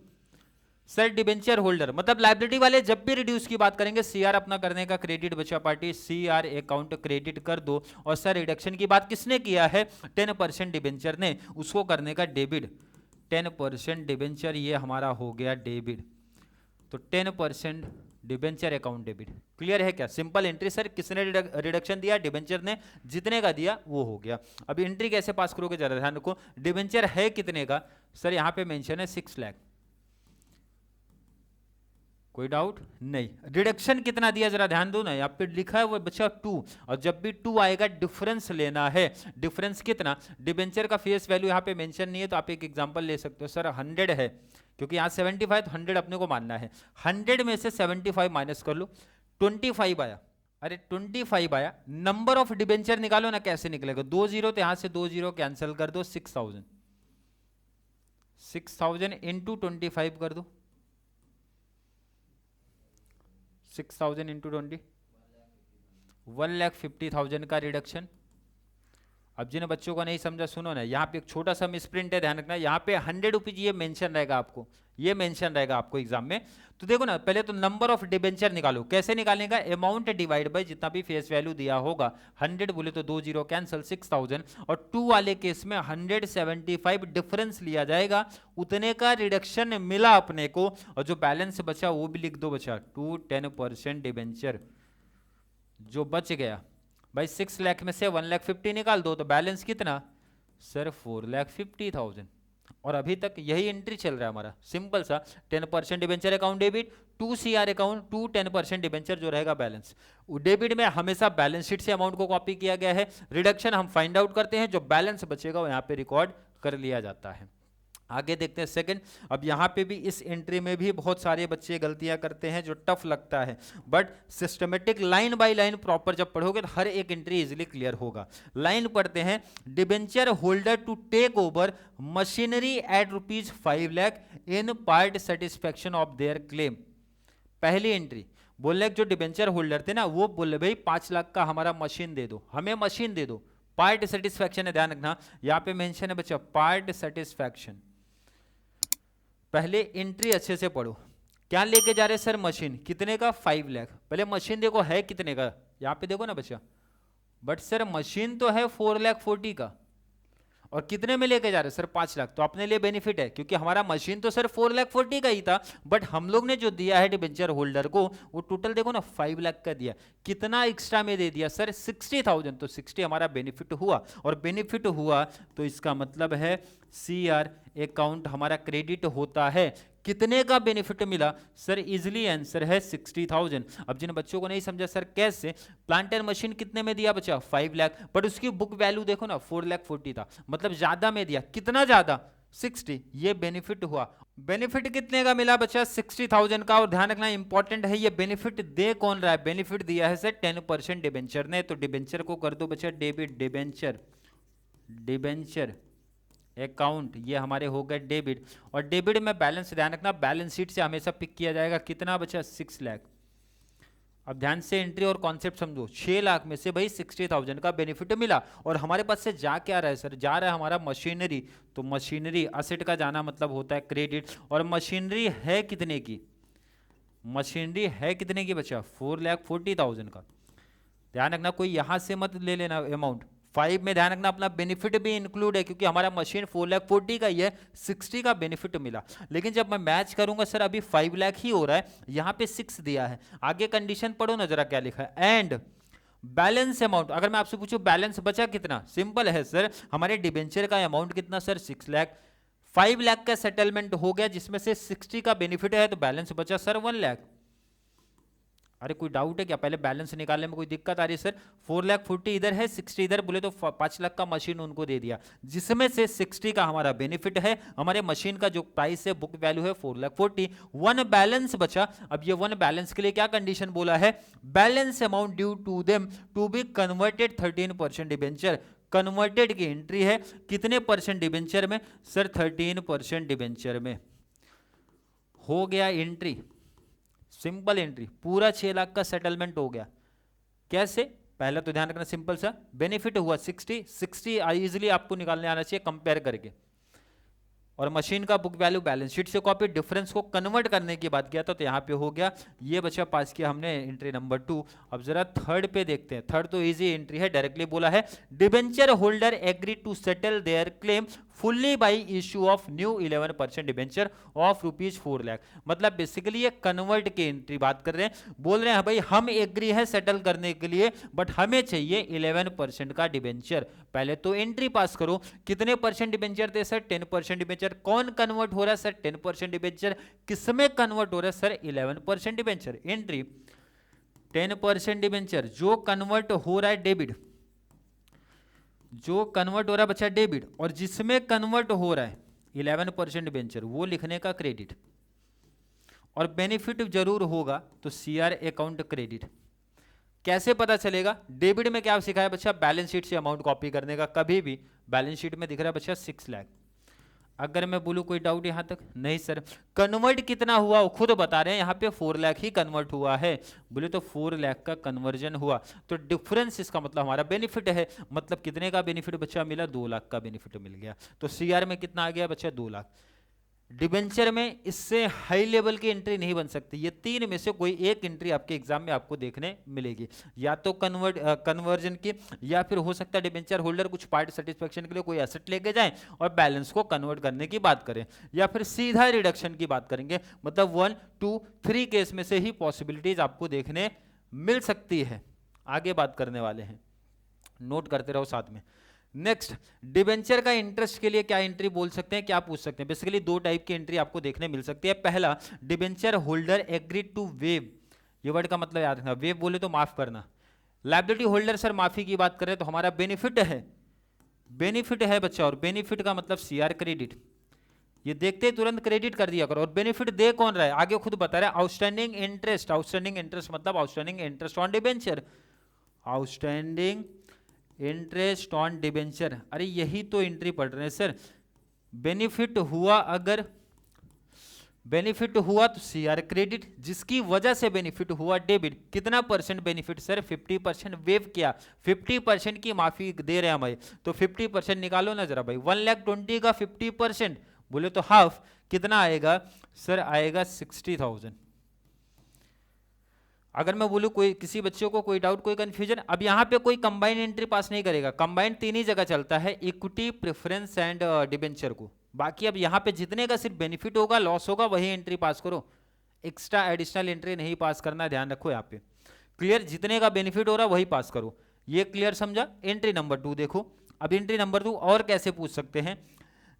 सर डिबेंचर होल्डर मतलब लायबिलिटी वाले जब भी रिड्यूस की बात करेंगे, सीआर अपना करने का, क्रेडिट बचा पार्टी सीआर अकाउंट क्रेडिट कर दो। और सर रिडक्शन की बात किसने किया है, 10% डिबेंचर ने, उसको करने का डेबिट। 10% डिबेंचर ये हमारा हो गया डेबिट, तो 10% डिबेंचर अकाउंट डेबिट। क्लियर है क्या, सिंपल एंट्री सर। किसने रिडक्शन दिया, डिबेंचर ने, जितने का दिया वो हो गया। अब एंट्री कैसे पास करोगे जरा ध्यान रखो। डिबेंचर है कितने का, सर यहाँ पे मेंशन है 6 लाख, कोई डाउट नहीं। रिडक्शन कितना दिया जरा ध्यान दो ना, यहाँ पे लिखा है वो बच्चा 2, और जब भी 2 आएगा डिफरेंस लेना है। डिफरेंस कितना, डिबेंचर का फेस वैल्यू यहाँ पे मेंशन नहीं है, तो आप एक एग्जांपल ले सकते हो सर 100 है, क्योंकि यहाँ 75 तो 100 अपने को मानना है। 100 में से 75 माइनस कर लो, 25 आया। अरे 25 आया, नंबर ऑफ डिबेंचर निकालो ना, कैसे निकलेगा, 2 जीरो, तो यहाँ से 2 जीरो कैंसिल कर दो, 6,000 इंटू 25 कर दो, 6,000 इंटू 20, 1,50,000 का रिडक्शन। अब जिन बच्चों को नहीं समझा सुनो ना, यहाँ पे एक छोटा सा मिसप्रिंट है, ध्यान रखना। यहाँ पे 100 रुपीज ये मेंशन रहेगा आपको, ये मेंशन रहेगा आपको एग्जाम में। तो देखो ना, पहले तो नंबर ऑफ डिबेंचर निकालो। कैसे निकालने का, अमाउंट डिवाइड बाय जितना भी फेस वैल्यू दिया होगा। 100 बोले तो 2 जीरो कैंसिल, 6,000, और 2 वाले केस में 175 डिफरेंस लिया जाएगा, उतने का रिडक्शन मिला अपने को, और जो बैलेंस बचा वो भी लिख दो बचा, 10% डिबेंचर जो बच गया भाई। 6 लाख में से 1,50,000 निकाल दो, तो बैलेंस कितना सर 4,50,000। और अभी तक यही एंट्री चल रहा है हमारा, सिंपल सा। 10% debenture account debit, 2 CR account, 2 10% debenture जो रहेगा बैलेंस। डेबिट में हमेशा बैलेंस शीट से अमाउंट को कॉपी किया गया है, रिडक्शन हम फाइंड आउट करते हैं, जो बैलेंस बचेगा वो यहाँ पे रिकॉर्ड कर लिया जाता है। आगे देखते हैं सेकंड। अब यहाँ पे भी इस एंट्री में भी बहुत सारे बच्चे गलतियां करते हैं जो टफ लगता है, but systematic line by line proper जब पढ़ोगे तो हर एक एंट्री इजीली क्लियर होगा। लाइन पढ़ते हैं, debenture holder to take over machinery at ₹5 lakh in part satisfaction of their claim. पहली एंट्री बोल रहे जो डिबेंचर होल्डर थे ना, वो बोले भाई 5 लाख का हमारा मशीन दे दो, हमें मशीन दे दो। पार्ट सेटिस्फेक्शन है, ध्यान रखना, यहाँ पे मेंशन है बच्चा पार्ट सेटिस्फेक्शन। पहले एंट्री अच्छे से पढ़ो, क्या लेके जा रहे सर मशीन, कितने का 5 लाख। पहले मशीन देखो है कितने का, यहाँ पे देखो ना बच्चा, बट सर मशीन तो है 4,40,000 का, और कितने में लेके जा रहे हैं सर 5 लाख, तो अपने लिए बेनिफिट है क्योंकि हमारा मशीन तो सर 4,40,000 का ही था, बट हम लोग ने जो दिया है डिबेंचर होल्डर को वो टोटल देखो ना 5 लाख का दिया, कितना एक्स्ट्रा में दे दिया सर 60,000, तो 60 हमारा बेनिफिट हुआ, और बेनिफिट हुआ तो इसका मतलब है CR अकाउंट हमारा क्रेडिट होता है। कितने का बेनिफिट मिला सर, इजिली आंसर है 60,000। अब जिन बच्चों को नहीं समझा सर कैसे, प्लांट एंड मशीन कितने में दिया बच्चा 5 लाख, बट उसकी बुक वैल्यू देखो ना 4,40,000 था, मतलब ज्यादा में दिया, कितना ज्यादा 60, ये बेनिफिट हुआ। बेनिफिट कितने का मिला बच्चा 60,000 का, और ध्यान रखना इंपॉर्टेंट है ये बेनिफिट दे कौन रहा है, बेनिफिट दिया है सर 10% डिबेंचर ने, तो डिबेंचर को कर दो बच्चा डेबिट, डिबेंचर अकाउंट ये हमारे हो गए डेबिट, और डेबिट में बैलेंस ध्यान रखना बैलेंस शीट से हमेशा पिक किया जाएगा, कितना बचा 6 लाख। अब ध्यान से एंट्री और कॉन्सेप्ट समझो, 6 लाख में से भाई 60,000 का बेनिफिट मिला, और हमारे पास से जा क्या रहा है सर, जा रहा है हमारा मशीनरी, तो मशीनरी असेट का जाना मतलब होता है क्रेडिट, और मशीनरी है कितने की, मशीनरी है कितने की बचा 4,40,000 का। ध्यान रखना कोई यहां से मत ले लेना अमाउंट, 5 में ध्यान रखना अपना बेनिफिट भी इंक्लूड है क्योंकि हमारा मशीन 4,40,000 का ही है, 60 का बेनिफिट मिला। लेकिन जब मैं मैच करूंगा सर अभी 5 लाख ही हो रहा है, यहाँ पे 6 दिया है, आगे कंडीशन पढ़ो ना जरा क्या लिखा है, एंड बैलेंस अमाउंट। अगर मैं आपसे पूछूं बैलेंस बचा कितना, सिंपल है सर, हमारे डिबेंचर का अमाउंट कितना सर 6 लाख, 5 लाख का सेटलमेंट हो गया जिसमें से 60 का बेनिफिट है, तो बैलेंस बचा सर 1 लाख। अरे कोई डाउट है क्या, पहले बैलेंस निकालने में कोई दिक्कत आ रही है सर, 4,40,000 इधर है 60 इधर, बोले तो 5 लाख का मशीन उनको दे दिया, जिसमें से 60 का हमारा बेनिफिट है, हमारे मशीन का जो प्राइस है बुक वैल्यू है 4,40,000, 1 बैलेंस बचा। अब ये 1 बैलेंस के लिए क्या कंडीशन बोला है, balance amount due to them to be converted 13% debenture, converted की एंट्री है, कितने परसेंट डिबेंचर में सर 13% डिबेंचर में हो गया एंट्री, सिंपल एंट्री, पूरा 6 लाख का सेटलमेंट हो गया। कैसे, पहले तो ध्यान रखना सिंपल सा, बेनिफिट हुआ 60 इजिली आपको निकालने आना चाहिए कंपेयर करके, और मशीन का बुक वैल्यू बैलेंस शीट से कॉपी, डिफरेंस को कन्वर्ट करने की बात किया था, तो यहाँ पे हो गया, ये बच्चा पास किया हमने एंट्री नंबर 2। अब जरा थर्ड पे देखते हैं, थर्ड तो इजी एंट्री है, डायरेक्टली बोला है debenture holder agree to settle their claim fully by issue of new 11% debenture of ₹4 lakh, मतलब बेसिकली ये कन्वर्ट की एंट्री बात कर रहे हैं, बोल रहे हैं भाई हम एग्री है सेटल करने के लिए, बट हमें चाहिए 11% का डिबेंचर। पहले तो एंट्री पास करो, कितने परसेंट डिबेंचर थे सर 10% डिबेंचर, कौन कन्वर्ट हो रहा है सर 10% डिबेंचर, किसमें कन्वर्ट हो रहा है सर 11% डिबेंचर, एंट्री 10% डिबेंचर जो कन्वर्ट हो रहा है डेबिट, जो कन्वर्ट हो रहा है बच्चा डेबिट, और जिसमें कन्वर्ट हो रहा है 11% डिबेंचर वो लिखने का क्रेडिट, और बेनिफिट जरूर होगा तो CR अकाउंट क्रेडिट। कैसे पता चलेगा, डेबिट में क्या सिखाया बच्चा, बैलेंस शीट से अमाउंट कॉपी करने का, कभी भी बैलेंस शीट में दिख रहा है बच्चा 6 लाख। अगर मैं बोलूं कोई डाउट यहां तक, नहीं सर, कन्वर्ट कितना हुआ वो खुद बता रहे हैं, यहाँ पे 4 लाख ही कन्वर्ट हुआ है, बोले तो 4 लाख का कन्वर्जन हुआ, तो डिफरेंस इसका मतलब हमारा बेनिफिट है, मतलब कितने का बेनिफिट बच्चा मिला 2 लाख का बेनिफिट मिल गया, तो CR में कितना आ गया बच्चा 2 लाख। डिबेंचर में इससे हाई लेवल की एंट्री नहीं बन सकती, ये 3 में से कोई एक एंट्री आपके एग्जाम में आपको देखने मिलेगी, या तो कन्वर्जन की, या फिर हो सकता है डिबेंचर होल्डर कुछ पार्ट सेटिस्फेक्शन के लिए कोई एसेट लेके जाएं और बैलेंस को कन्वर्ट करने की बात करें, या फिर सीधा रिडक्शन की बात करेंगे, मतलब 1, 2, 3 केस में से ही पॉसिबिलिटीज आपको देखने मिल सकती है। आगे बात करने वाले हैं, नोट करते रहो साथ में। नेक्स्ट, डिबेंचर का इंटरेस्ट के लिए क्या एंट्री बोल सकते हैं, क्या पूछ सकते हैं, बेसिकली 2 टाइप की एंट्री आपको देखने मिल सकती है। पहला, debenture holder agree to waive, ये वर्ड का मतलब याद रखना, वेव बोले तो माफ करना, लायबिलिटी होल्डर सर माफी की बात करें तो हमारा बेनिफिट है बच्चा, और बेनिफिट का मतलब CR क्रेडिट, ये देखते ही तुरंत क्रेडिट कर दिया करो, और बेनिफिट दे कौन रहा है आगे खुद बता रहा है, आउटस्टैंडिंग इंटरेस्ट, आउटस्टैंडिंग इंटरेस्ट मतलब outstanding interest on debenture, outstanding interest on debenture. अरे यही तो एंट्री पढ़ रहे हैं सर, बेनिफिट हुआ, अगर बेनिफिट हुआ तो CR क्रेडिट, जिसकी वजह से बेनिफिट हुआ डेबिट, कितना परसेंट बेनिफिट सर 50%, वेव किया 50% की माफी दे रहे हैं हमें, तो 50% निकालो ना जरा भाई, 1,20,000 का 50% बोले तो हाफ, कितना आएगा सर, आएगा 60,000, अगर मैं बोलूँ कोई किसी बच्चे को कोई डाउट कोई कंफ्यूजन, अब यहाँ पे कोई कंबाइंड एंट्री पास नहीं करेगा, कंबाइंड तीन ही जगह चलता है, इक्विटी, प्रेफरेंस एंड डिबेंचर को। बाकी अब यहाँ पे जितने का सिर्फ बेनिफिट होगा लॉस होगा वही एंट्री पास करो, एक्स्ट्रा एडिशनल एंट्री नहीं पास करना, ध्यान रखो यहाँ पे। क्लियर, जितने का बेनिफिट हो रहा वही पास करो, ये क्लियर समझा। एंट्री नंबर 2 देखो, अब एंट्री नंबर 2 और कैसे पूछ सकते हैं,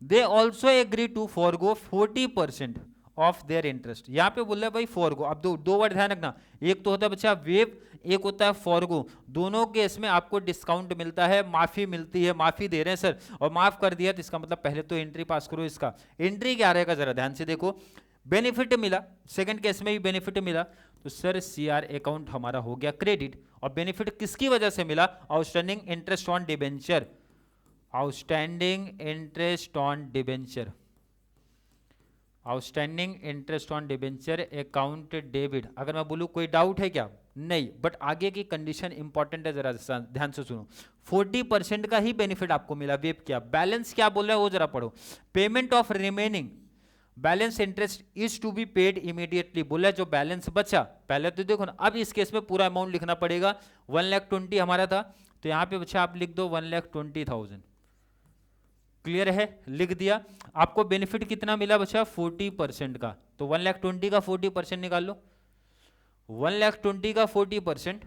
they also agree to forgo 40% of their interest. यहाँ पे बोल रहा है भाई फॉरगो, अब दो वर्ड ध्यान रखना, एक तो होता है बच्चा वेव, एक होता है फॉरगो। दोनों केस में आपको डिस्काउंट मिलता है, माफी मिलती है, माफी दे रहे हैं सर और माफ कर दिया, तो इसका मतलब पहले तो एंट्री पास करो। इसका एंट्री क्या रहेगा जरा ध्यान से देखो, बेनिफिट मिला, सेकंड केस में भी बेनिफिट मिला, तो सर सीआर अकाउंट हमारा हो गया क्रेडिट। और बेनिफिट किसकी वजह से मिला, outstanding interest on debenture, outstanding interest on debenture, outstanding interest on debenture account debit. अगर मैं बोलूँ कोई डाउट है क्या, नहीं, बट आगे की कंडीशन इंपॉर्टेंट है, जरा ध्यान से सुनो। 40% का ही बेनिफिट आपको मिला, वेब किया, बैलेंस क्या बोल रहा है वो जरा पढ़ो, payment of remaining balance interest is to be paid immediately, बोला जो बैलेंस बचा, पहले तो देखो ना, अब इस केस में पूरा अमाउंट लिखना पड़ेगा, 1,20,000 हमारा था, तो यहाँ पे बच्चा आप लिख दो 1,20,000। क्लियर है, लिख दिया। आपको बेनिफिट कितना मिला बच्चा, 40% का, तो 1,20,000 का 40% निकाल लो, 1,20,000 का 40%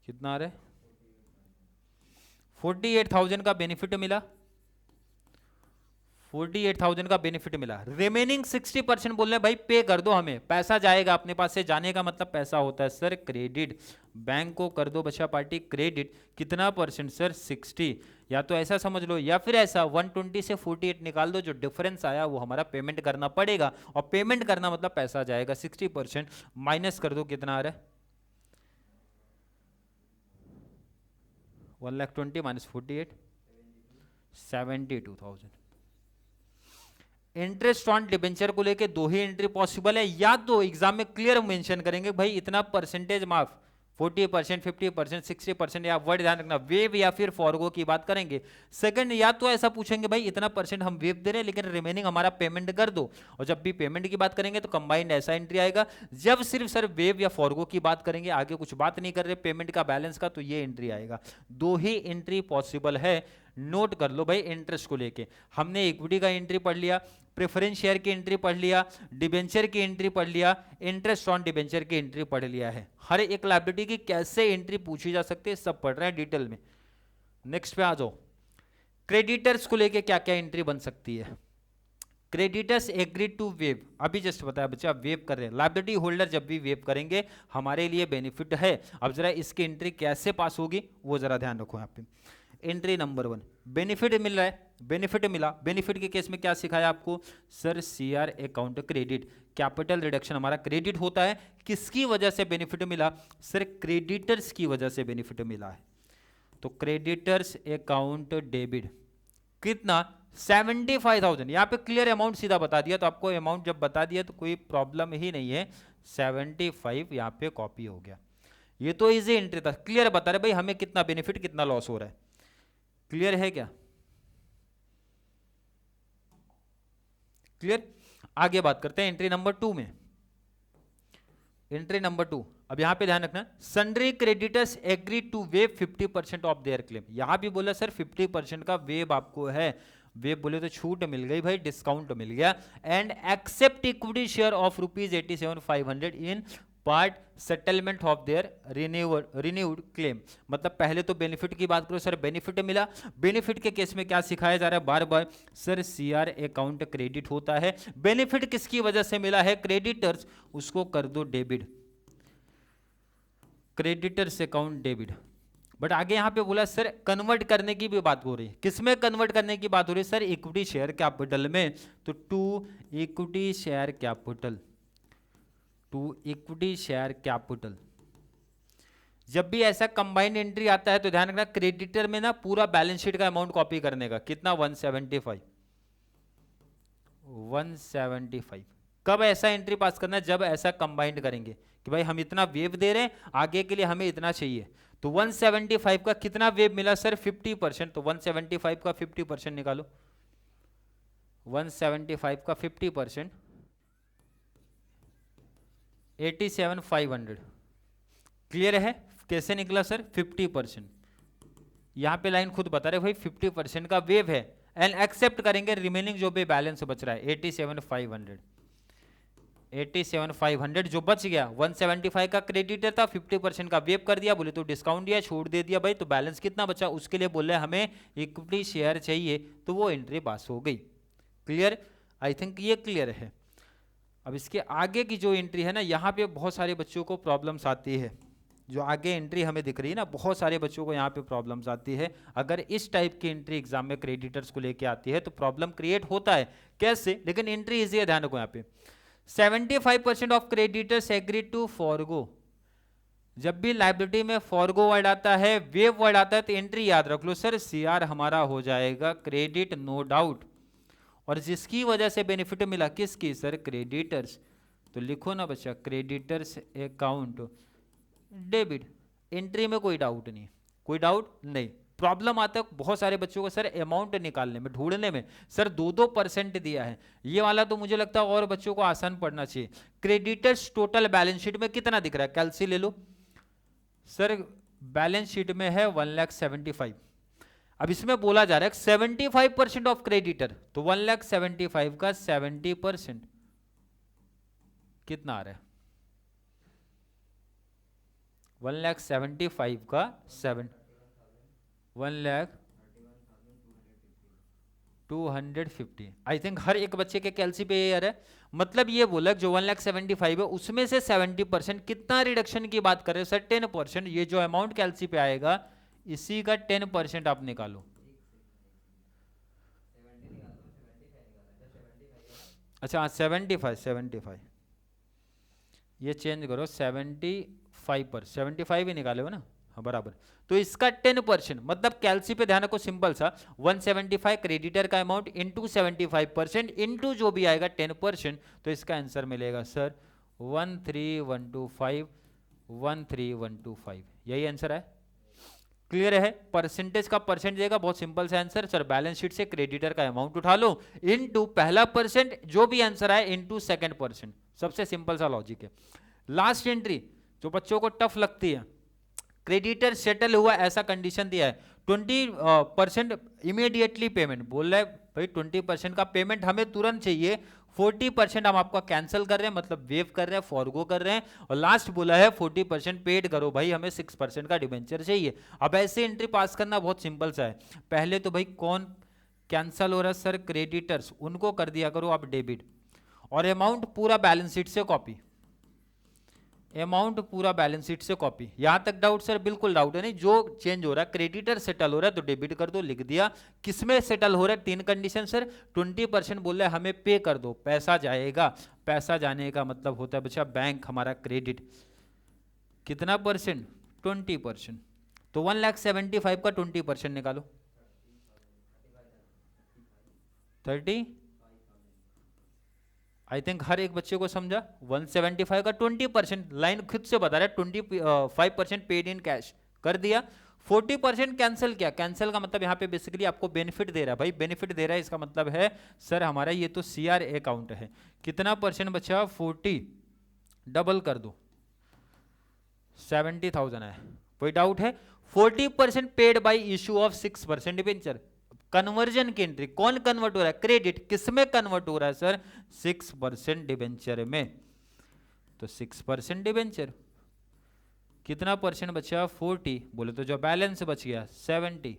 कितना आ रहा है, 48,000 का बेनिफिट मिला, 48,000 का बेनिफिट मिला। रिमेनिंग 60% बोल रहे हैं भाई पे कर दो, हमें पैसा जाएगा अपने पास से, जाने का मतलब पैसा होता है सर क्रेडिट, बैंक को कर दो बच्चा पार्टी क्रेडिट, कितना परसेंट सर 60, या तो ऐसा समझ लो या फिर ऐसा 120 से 48 निकाल दो, जो डिफरेंस आया वो हमारा पेमेंट करना पड़ेगा, और पेमेंट करना मतलब पैसा जाएगा, 60% माइनस कर दो, कितना आ रहा है 1,20,000 माइनस 48, 72,000। इंटरेस्ट ऑन डिबेंचर को लेके दो ही एंट्री पॉसिबल है, या तो एग्जाम में क्लियर मेंशन करेंगे भाई इतना परसेंटेज माफ, 40%, 50%, 60%, या वर्ड ध्यान रखना वेव या फिर फॉरगो की बात करेंगे। सेकंड, या तो ऐसा पूछेंगे भाई इतना परसेंट हम वेव दे रहे हैं लेकिन रिमेनिंग हमारा पेमेंट कर दो, और जब भी पेमेंट की बात करेंगे तो कंबाइंड ऐसा एंट्री आएगा। जब सिर्फ सर वेव या फॉरगो की बात करेंगे, आगे कुछ बात नहीं कर रहे पेमेंट का बैलेंस का, तो ये एंट्री आएगा। दो ही एंट्री पॉसिबल है, नोट कर लो भाई। इंटरेस्ट को लेके हमने इक्विटी का एंट्री पढ़ लिया, प्रेफरेंस शेयर की एंट्री पढ़ लिया, डिबेंचर की एंट्री पढ़ लिया, इंटरेस्ट ऑन डिबेंचर की एंट्री पढ़ लिया है। हर एक लायबिलिटी की कैसे एंट्री पूछी जा सकती है सब पढ़ रहे हैं डिटेल में। नेक्स्ट पे आ जाओ, क्रेडिटर्स को लेके क्या क्या एंट्री बन सकती है। क्रेडिटर्स एग्री टू वेव, अभी जस्ट बताया बच्चा वेव कर रहे हैं, लायबिलिटी होल्डर जब भी वेव करेंगे हमारे लिए बेनिफिट है। अब जरा इसकी एंट्री कैसे पास होगी वो जरा ध्यान रखो यहाँ पे। एंट्री नंबर 1, बेनिफिट मिल रहा है, बेनिफिट मिला, बेनिफिट के केस में क्या सिखाया आपको sir CR account credit, capital reduction हमारा क्रेडिट होता है। किसकी वजह से बेनिफिट मिला सर, क्रेडिटर्स की वजह से बेनिफिट मिला है, तो क्रेडिटर्स अकाउंट डेबिट कितना 75,000। यहाँ पे क्लियर अमाउंट सीधा बता दिया, तो आपको अमाउंट जब बता दिया तो कोई प्रॉब्लम ही नहीं है, 75 यहाँ पे कॉपी हो गया। ये तो इजी एंट्री था, क्लियर बता रहे भाई हमें कितना बेनिफिट कितना लॉस हो रहा है। क्लियर है क्या, क्लियर। आगे बात करते हैं एंट्री नंबर 2 में। एंट्री नंबर 2, अब यहां पे ध्यान रखना, sundry creditors agree to waive 50% of their claim. यहां भी बोला सर 50% का वेव आपको है, वेव बोले तो छूट मिल गई भाई, डिस्काउंट मिल गया। And accept equity share of ₹87,500 in part settlement of their renewed claim. मतलब पहले तो बेनिफिट की बात करो सर, बेनिफिट मिला, बेनिफिट के केस में क्या सिखाया जा रहा है बार बार सर सीआर अकाउंट क्रेडिट होता है। बेनिफिट किसकी वजह से मिला है, क्रेडिटर्स, उसको कर दो debit, creditors account debit. But आगे यहां पे बोला सर कन्वर्ट करने की भी बात हो रही है, किसमें कन्वर्ट करने की बात हो रही है सर, इक्विटी शेयर कैपिटल में, तो to equity share capital, to equity share capital. जब भी ऐसा कंबाइंड एंट्री आता है तो ध्यान रखना क्रेडिटर में ना पूरा बैलेंस शीट का अमाउंट कॉपी करने का, कितना 175। कब ऐसा एंट्री पास करना है, जब ऐसा कंबाइंड करेंगे कि भाई हम इतना वेव दे रहे हैं, आगे के लिए हमें इतना चाहिए, तो 175 का कितना वेव मिला सर 50%, तो 175 का 50% निकालो, 175 का 50%, 87,500। क्लियर है कैसे निकला सर? 50%। यहाँ पे लाइन खुद बता रहे भाई 50% का वेव है, एंड एक्सेप्ट करेंगे रिमेनिंग जो भी बैलेंस बच रहा है 87,500। 87,500 जो बच गया, 175 का क्रेडिटर था, 50% का वेव कर दिया, बोले तो डिस्काउंट दिया, छोड़ दे दिया भाई, तो बैलेंस कितना बचा? उसके लिए बोले हमें इक्विटी शेयर चाहिए, तो वो एंट्री पास हो गई। क्लियर? आई थिंक ये क्लियर है। अब इसके आगे की जो एंट्री है ना, यहाँ पे बहुत सारे बच्चों को प्रॉब्लम्स आती है। जो आगे एंट्री हमें दिख रही है ना, बहुत सारे बच्चों को यहाँ पे प्रॉब्लम्स आती है। अगर इस टाइप की एंट्री एग्जाम में क्रेडिटर्स को लेके आती है तो प्रॉब्लम क्रिएट होता है। कैसे? लेकिन एंट्री इजी है, ध्यान रखो यहाँ पे 75% of creditors agree to forgo. जब भी लाइबिलिटी में फॉरगो वर्ड आता है, वेव वर्ड आता है, तो एंट्री याद रख लो सर, सीआर हमारा हो जाएगा क्रेडिट, नो डाउट। और जिसकी वजह से बेनिफिट मिला, किसकी सर? क्रेडिटर्स। तो लिखो ना बच्चा, क्रेडिटर्स अकाउंट डेबिट। एंट्री में कोई डाउट नहीं, कोई डाउट नहीं। प्रॉब्लम आता है बहुत सारे बच्चों को सर अमाउंट निकालने में, ढूंढने में। सर 2% दिया है, ये वाला तो मुझे लगता है और बच्चों को आसान पड़ना चाहिए। क्रेडिटर्स टोटल बैलेंस शीट में कितना दिख रहा है? कैलसी ले लो सर, बैलेंस शीट में है 1,75,000। अब इसमें बोला जा रहा है 75% ऑफ क्रेडिटर, तो 1,75,000 का 70% कितना आ रहा है? 1,75,000 का 1,250,000। आई थिंक हर एक बच्चे के कैलसी पे ये आ रहा है। मतलब ये बोला जो 1,75,000 है उसमें से 70% कितना रिडक्शन की बात कर रहे हो सर? 10%। ये जो अमाउंट कैलसी पे आएगा इसी का 10% आप निकालो। अच्छा 75 ये चेंज करो 75 पर 75 ही निकाले हो ना? हाँ बराबर। तो इसका 10% मतलब कैलसी पे ध्यान रखो, सिंपल सा 175 क्रेडिटर का अमाउंट इंटू 75% इंटू जो भी आएगा 10%, तो इसका आंसर मिलेगा सर 13,125 13,125। यही आंसर है। क्लियर है? परसेंटेज का परसेंट देगा, बहुत सिंपल सा आंसर सर। बैलेंस शीट से क्रेडिटर का अमाउंट उठा लो, इनटू पहला परसेंट जो भी आंसर आए इनटू सेकंड परसेंट। सबसे सिंपल सा लॉजिक है। लास्ट एंट्री जो बच्चों को टफ लगती है, क्रेडिटर सेटल हुआ ऐसा कंडीशन दिया है, 20% इमीडिएटली पेमेंट बोल रहा है भाई, 20% का पेमेंट हमें तुरंत चाहिए, 40% हम आपका कैंसिल कर रहे हैं, मतलब वेव कर रहे हैं, फॉरगो कर रहे हैं, और लास्ट बोला है 40% पेड करो भाई, हमें 6% का डिबेंचर चाहिए। अब ऐसे एंट्री पास करना बहुत सिंपल सा है। पहले तो भाई कौन कैंसिल हो रहा है सर? क्रेडिटर्स, उनको कर दिया करो आप डेबिट, और अमाउंट पूरा बैलेंस शीट से कॉपी, अमाउंट पूरा बैलेंस शीट से कॉपी। यहां तक डाउट सर? बिल्कुल डाउट है नहीं। जो चेंज हो रहा है, क्रेडिटर सेटल हो रहा है तो डेबिट कर दो, लिख दिया। किसमें सेटल हो रहा है? 3 कंडीशन सर। 20% बोल रहा है हमें पे कर दो, पैसा जाएगा। पैसा जाने का मतलब होता है बच्चा बैंक हमारा क्रेडिट। कितना परसेंट? 20%। तो 1,75,000 का 20% निकालो, 30। आई थिंक हर एक बच्चे को समझा। 175 का 20%, लाइन खुद से बता रहा है 25% पेड इन कैश कर दिया, 40% कैंसिल किया। कैंसिल का मतलब यहाँ पे बेसिकली आपको बेनिफिट दे रहा है भाई, बेनिफिट दे रहा है, इसका मतलब है सर हमारा ये तो सीआर अकाउंट है। कितना परसेंट बचा? 40, डबल कर दो, 70,000 है। कोई डाउट है? 40% paid by issue of 6% debenture. Conversion की एंट्री, कौन कन्वर्ट हो रहा है? क्रेडिट। किसमें कन्वर्ट हो रहा है सर? 6% डिबेंचर में। तो 6% डिबेंचर, कितना परसेंट बचा? 40। बोले तो जो बैलेंस बच गया 70।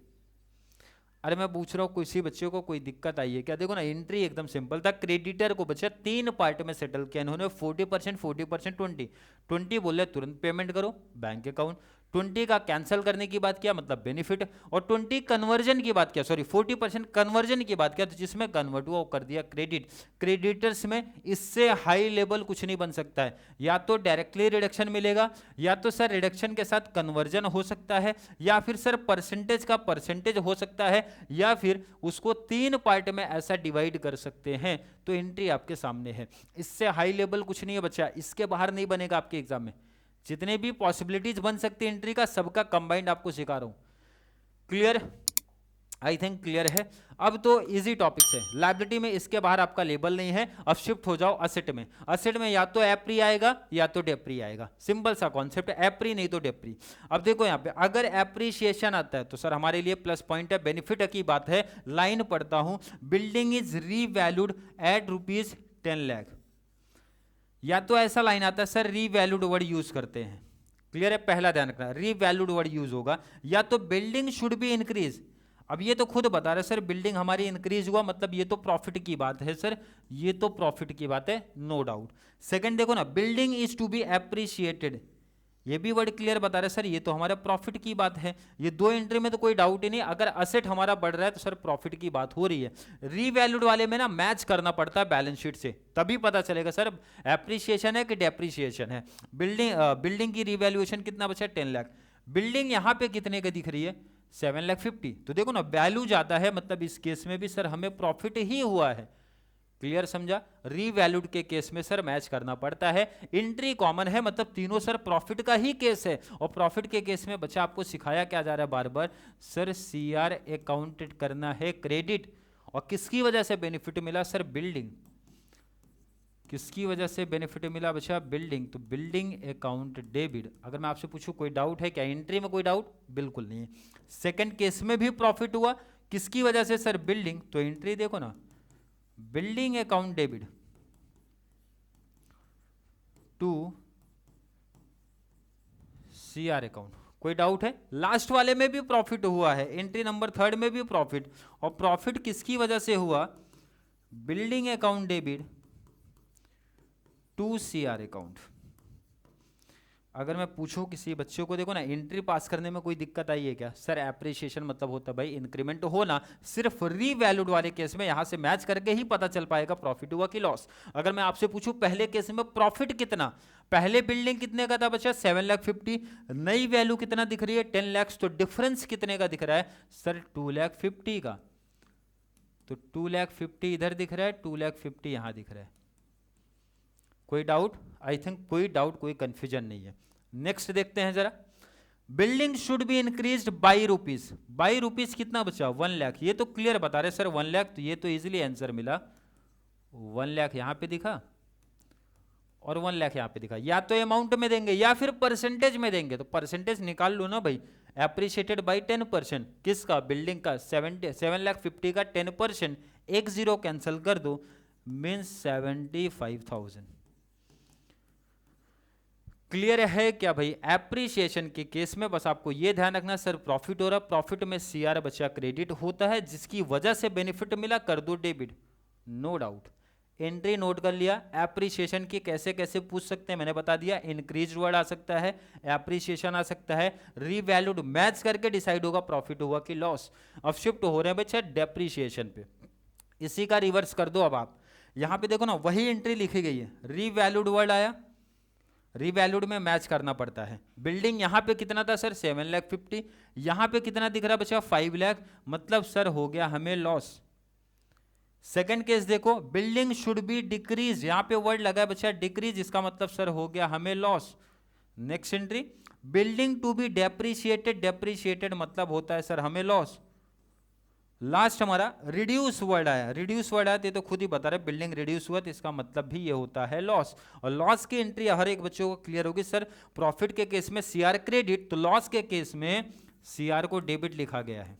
अरे मैं पूछ रहा हूँ किसी बच्चे को कोई दिक्कत आई है क्या? देखो ना, एंट्री एकदम सिंपल था। क्रेडिटर को बचा 3 पार्ट में सेटल किया इन्होंने, 40%, 40%, 20 बोले तुरंत पेमेंट करो बैंक अकाउंट, 20 का कैंसिल करने की बात किया मतलब बेनिफिट, और 20 कन्वर्जन की बात किया, सॉरी 40% कन्वर्जन की बात किया, तो जिसमें कन्वर्ट हुआ वो कर दिया क्रेडिट। क्रेडिटर्स में इससे हाई लेवल कुछ नहीं बन सकता है, या तो डायरेक्टली रिडक्शन मिलेगा, या तो सर रिडक्शन के साथ कन्वर्जन हो सकता है, या फिर सर परसेंटेज का परसेंटेज हो सकता है, या फिर उसको 3 पार्ट में ऐसा डिवाइड कर सकते हैं। तो एंट्री आपके सामने है, इससे हाई लेवल कुछ नहीं है बच्चा, इसके बाहर नहीं बनेगा आपके एग्जाम में। जितने भी पॉसिबिलिटीज बन सकती है एंट्री का, सबका कंबाइंड आपको सिखा रहा हूं। क्लियर? आई थिंक क्लियर है। अब तो इजी टॉपिक्स है, लायबिलिटी में इसके बाहर आपका लेबल नहीं है। अब शिफ्ट हो जाओ असेट में। असेट में या तो एप्री आएगा या तो डेप्री आएगा, सिंपल सा कॉन्सेप्ट है, एप्री नहीं तो डेप्री। अब देखो यहाँ पे अगर एप्रिशिएशन आता है तो सर हमारे लिए प्लस पॉइंट है, बेनिफिट की बात है। लाइन पढ़ता हूं, building is revalued at ₹10 lakh, या तो ऐसा लाइन आता है सर रीवैल्यूड वर्ड यूज करते हैं, क्लियर है, पहला ध्यान रखना रीवैल्यूड वर्ड यूज होगा, या तो बिल्डिंग शुड बी इंक्रीज। अब ये तो खुद बता रहे सर बिल्डिंग हमारी इंक्रीज हुआ, मतलब ये तो प्रॉफिट की बात है सर, ये तो प्रॉफिट की बात है, नो डाउट। सेकंड देखो ना, building is to be appreciated, ये भी वर्ड क्लियर बता रहे सर ये तो हमारा प्रॉफिट की बात है। ये दो एंट्री में तो कोई डाउट ही नहीं, अगर असेट हमारा बढ़ रहा है तो सर प्रॉफिट की बात हो रही है। रीवैल्यूड वाले में ना मैच करना पड़ता है बैलेंस शीट से, तभी पता चलेगा सर एप्रिशिएशन है कि डेप्रिशिएशन है। बिल्डिंग की रीवैल्यूएशन कितना बचा है 10 लाख, बिल्डिंग यहाँ पे कितने का दिख रही है 7,50,000, तो देखो ना वैल्यू जाता है, मतलब इस केस में भी सर हमें प्रॉफिट ही हुआ है, क्लियर समझा। रीवैल्यूड के केस में सर मैच करना पड़ता है, एंट्री कॉमन है, मतलब तीनों सर प्रॉफिट का ही केस है। और प्रॉफिट के केस में बच्चा आपको सिखाया क्या जा रहा है बार बार, सर सीआर अकाउंटेड करना है क्रेडिट, और किसकी वजह से बेनिफिट मिला सर बिल्डिंग, किसकी वजह से बेनिफिट मिला बच्चा बिल्डिंग, तो बिल्डिंग अकाउंट डेबिट। अगर मैं आपसे पूछूं कोई डाउट है क्या एंट्री में, कोई डाउट बिल्कुल नहीं है। सेकंड केस में भी प्रॉफिट हुआ, किसकी वजह से सर बिल्डिंग, तो एंट्री देखो ना building account debit to CR account, कोई डाउट है। लास्ट वाले में भी प्रॉफिट हुआ है, एंट्री नंबर थर्ड में भी प्रॉफिट, और प्रॉफिट किसकी वजह से हुआ, building account debit to CR account. अगर मैं पूछूं किसी बच्चों को, देखो ना एंट्री पास करने में कोई दिक्कत आई है क्या, सर एप्रिशिएशन मतलब होता है भाई इंक्रीमेंट होना, सिर्फ रीवैल्यूड वाले केस में यहां से मैच करके ही पता चल पाएगा प्रॉफिट हुआ कि लॉस। अगर मैं आपसे पूछूं पहले केस में प्रॉफिट कितना, पहले बिल्डिंग कितने का था बच्चा 7,50,000, नई वैल्यू कितना दिख रही है 10 लाख, तो डिफरेंस कितने का दिख रहा है सर 2,50,000 का, तो 2,50,000 इधर दिख रहा है, 2,50,000 यहां दिख रहा है। कोई डाउट, आई थिंक कोई डाउट कोई कंफ्यूजन नहीं है। नेक्स्ट देखते हैं जरा, building should be increased by rupees, by rupees कितना बचा 1 लाख, ये तो क्लियर बता रहे सर 1 लाख, तो ये तो इजीली आंसर मिला, 1 लाख यहां पे दिखा और 1 लाख यहां पे दिखा, या तो अमाउंट में देंगे या फिर परसेंटेज में देंगे, तो परसेंटेज निकाल लो ना भाई, एप्रिशिएटेड बाई 10%, किसका बिल्डिंग का 7,50,000 का 10%, एक जीरो कैंसिल कर दो, मीन्स 75,000। क्लियर है क्या भाई। एप्रिशिएशन के केस में बस आपको यह ध्यान रखना सर प्रॉफिट हो रहा, प्रॉफिट में सीआर बचा क्रेडिट होता है, जिसकी वजह से बेनिफिट मिला कर दो debit, no doubt. Entry note कर लिया। एप्रिशिएशन की कैसे कैसे पूछ सकते हैं मैंने बता दिया, इंक्रीज वर्ड आ सकता है, एप्रिशिएशन आ सकता है, रीवैल्यूड मैच करके डिसाइड होगा प्रॉफिट हुआ कि लॉस। अब शिफ्ट हो रहे हैं बच्चा डेप्रिशिएशन पे, इसी का रिवर्स कर दो। अब आप यहां पे देखो ना वही एंट्री लिखी गई है, रीवैल्यूड वर्ड आया, रीवैल्यूड में मैच करना पड़ता है। बिल्डिंग यहां पे कितना था सर 7,50,000, यहां पे कितना दिख रहा बच्चा 5 लाख, मतलब सर हो गया हमें लॉस। सेकंड केस देखो, बिल्डिंग शुड बी डिक्रीज, यहां पे वर्ड लगा है बच्चा डिक्रीज, इसका मतलब सर हो गया हमें loss. Next entry, building to be depreciated, depreciated मतलब होता है सर हमें लॉस। लास्ट हमारा रिड्यूस वर्ड आया, रिड्यूस वर्ड आया तो खुद ही बता रहे बिल्डिंग रिड्यूस हुआ, तो इसका मतलब भी ये होता है लॉस। और लॉस की एंट्री हर एक बच्चों को क्लियर होगी सर, प्रॉफिट के केस में सीआर क्रेडिट, तो लॉस के केस में सीआर को डेबिट लिखा गया है,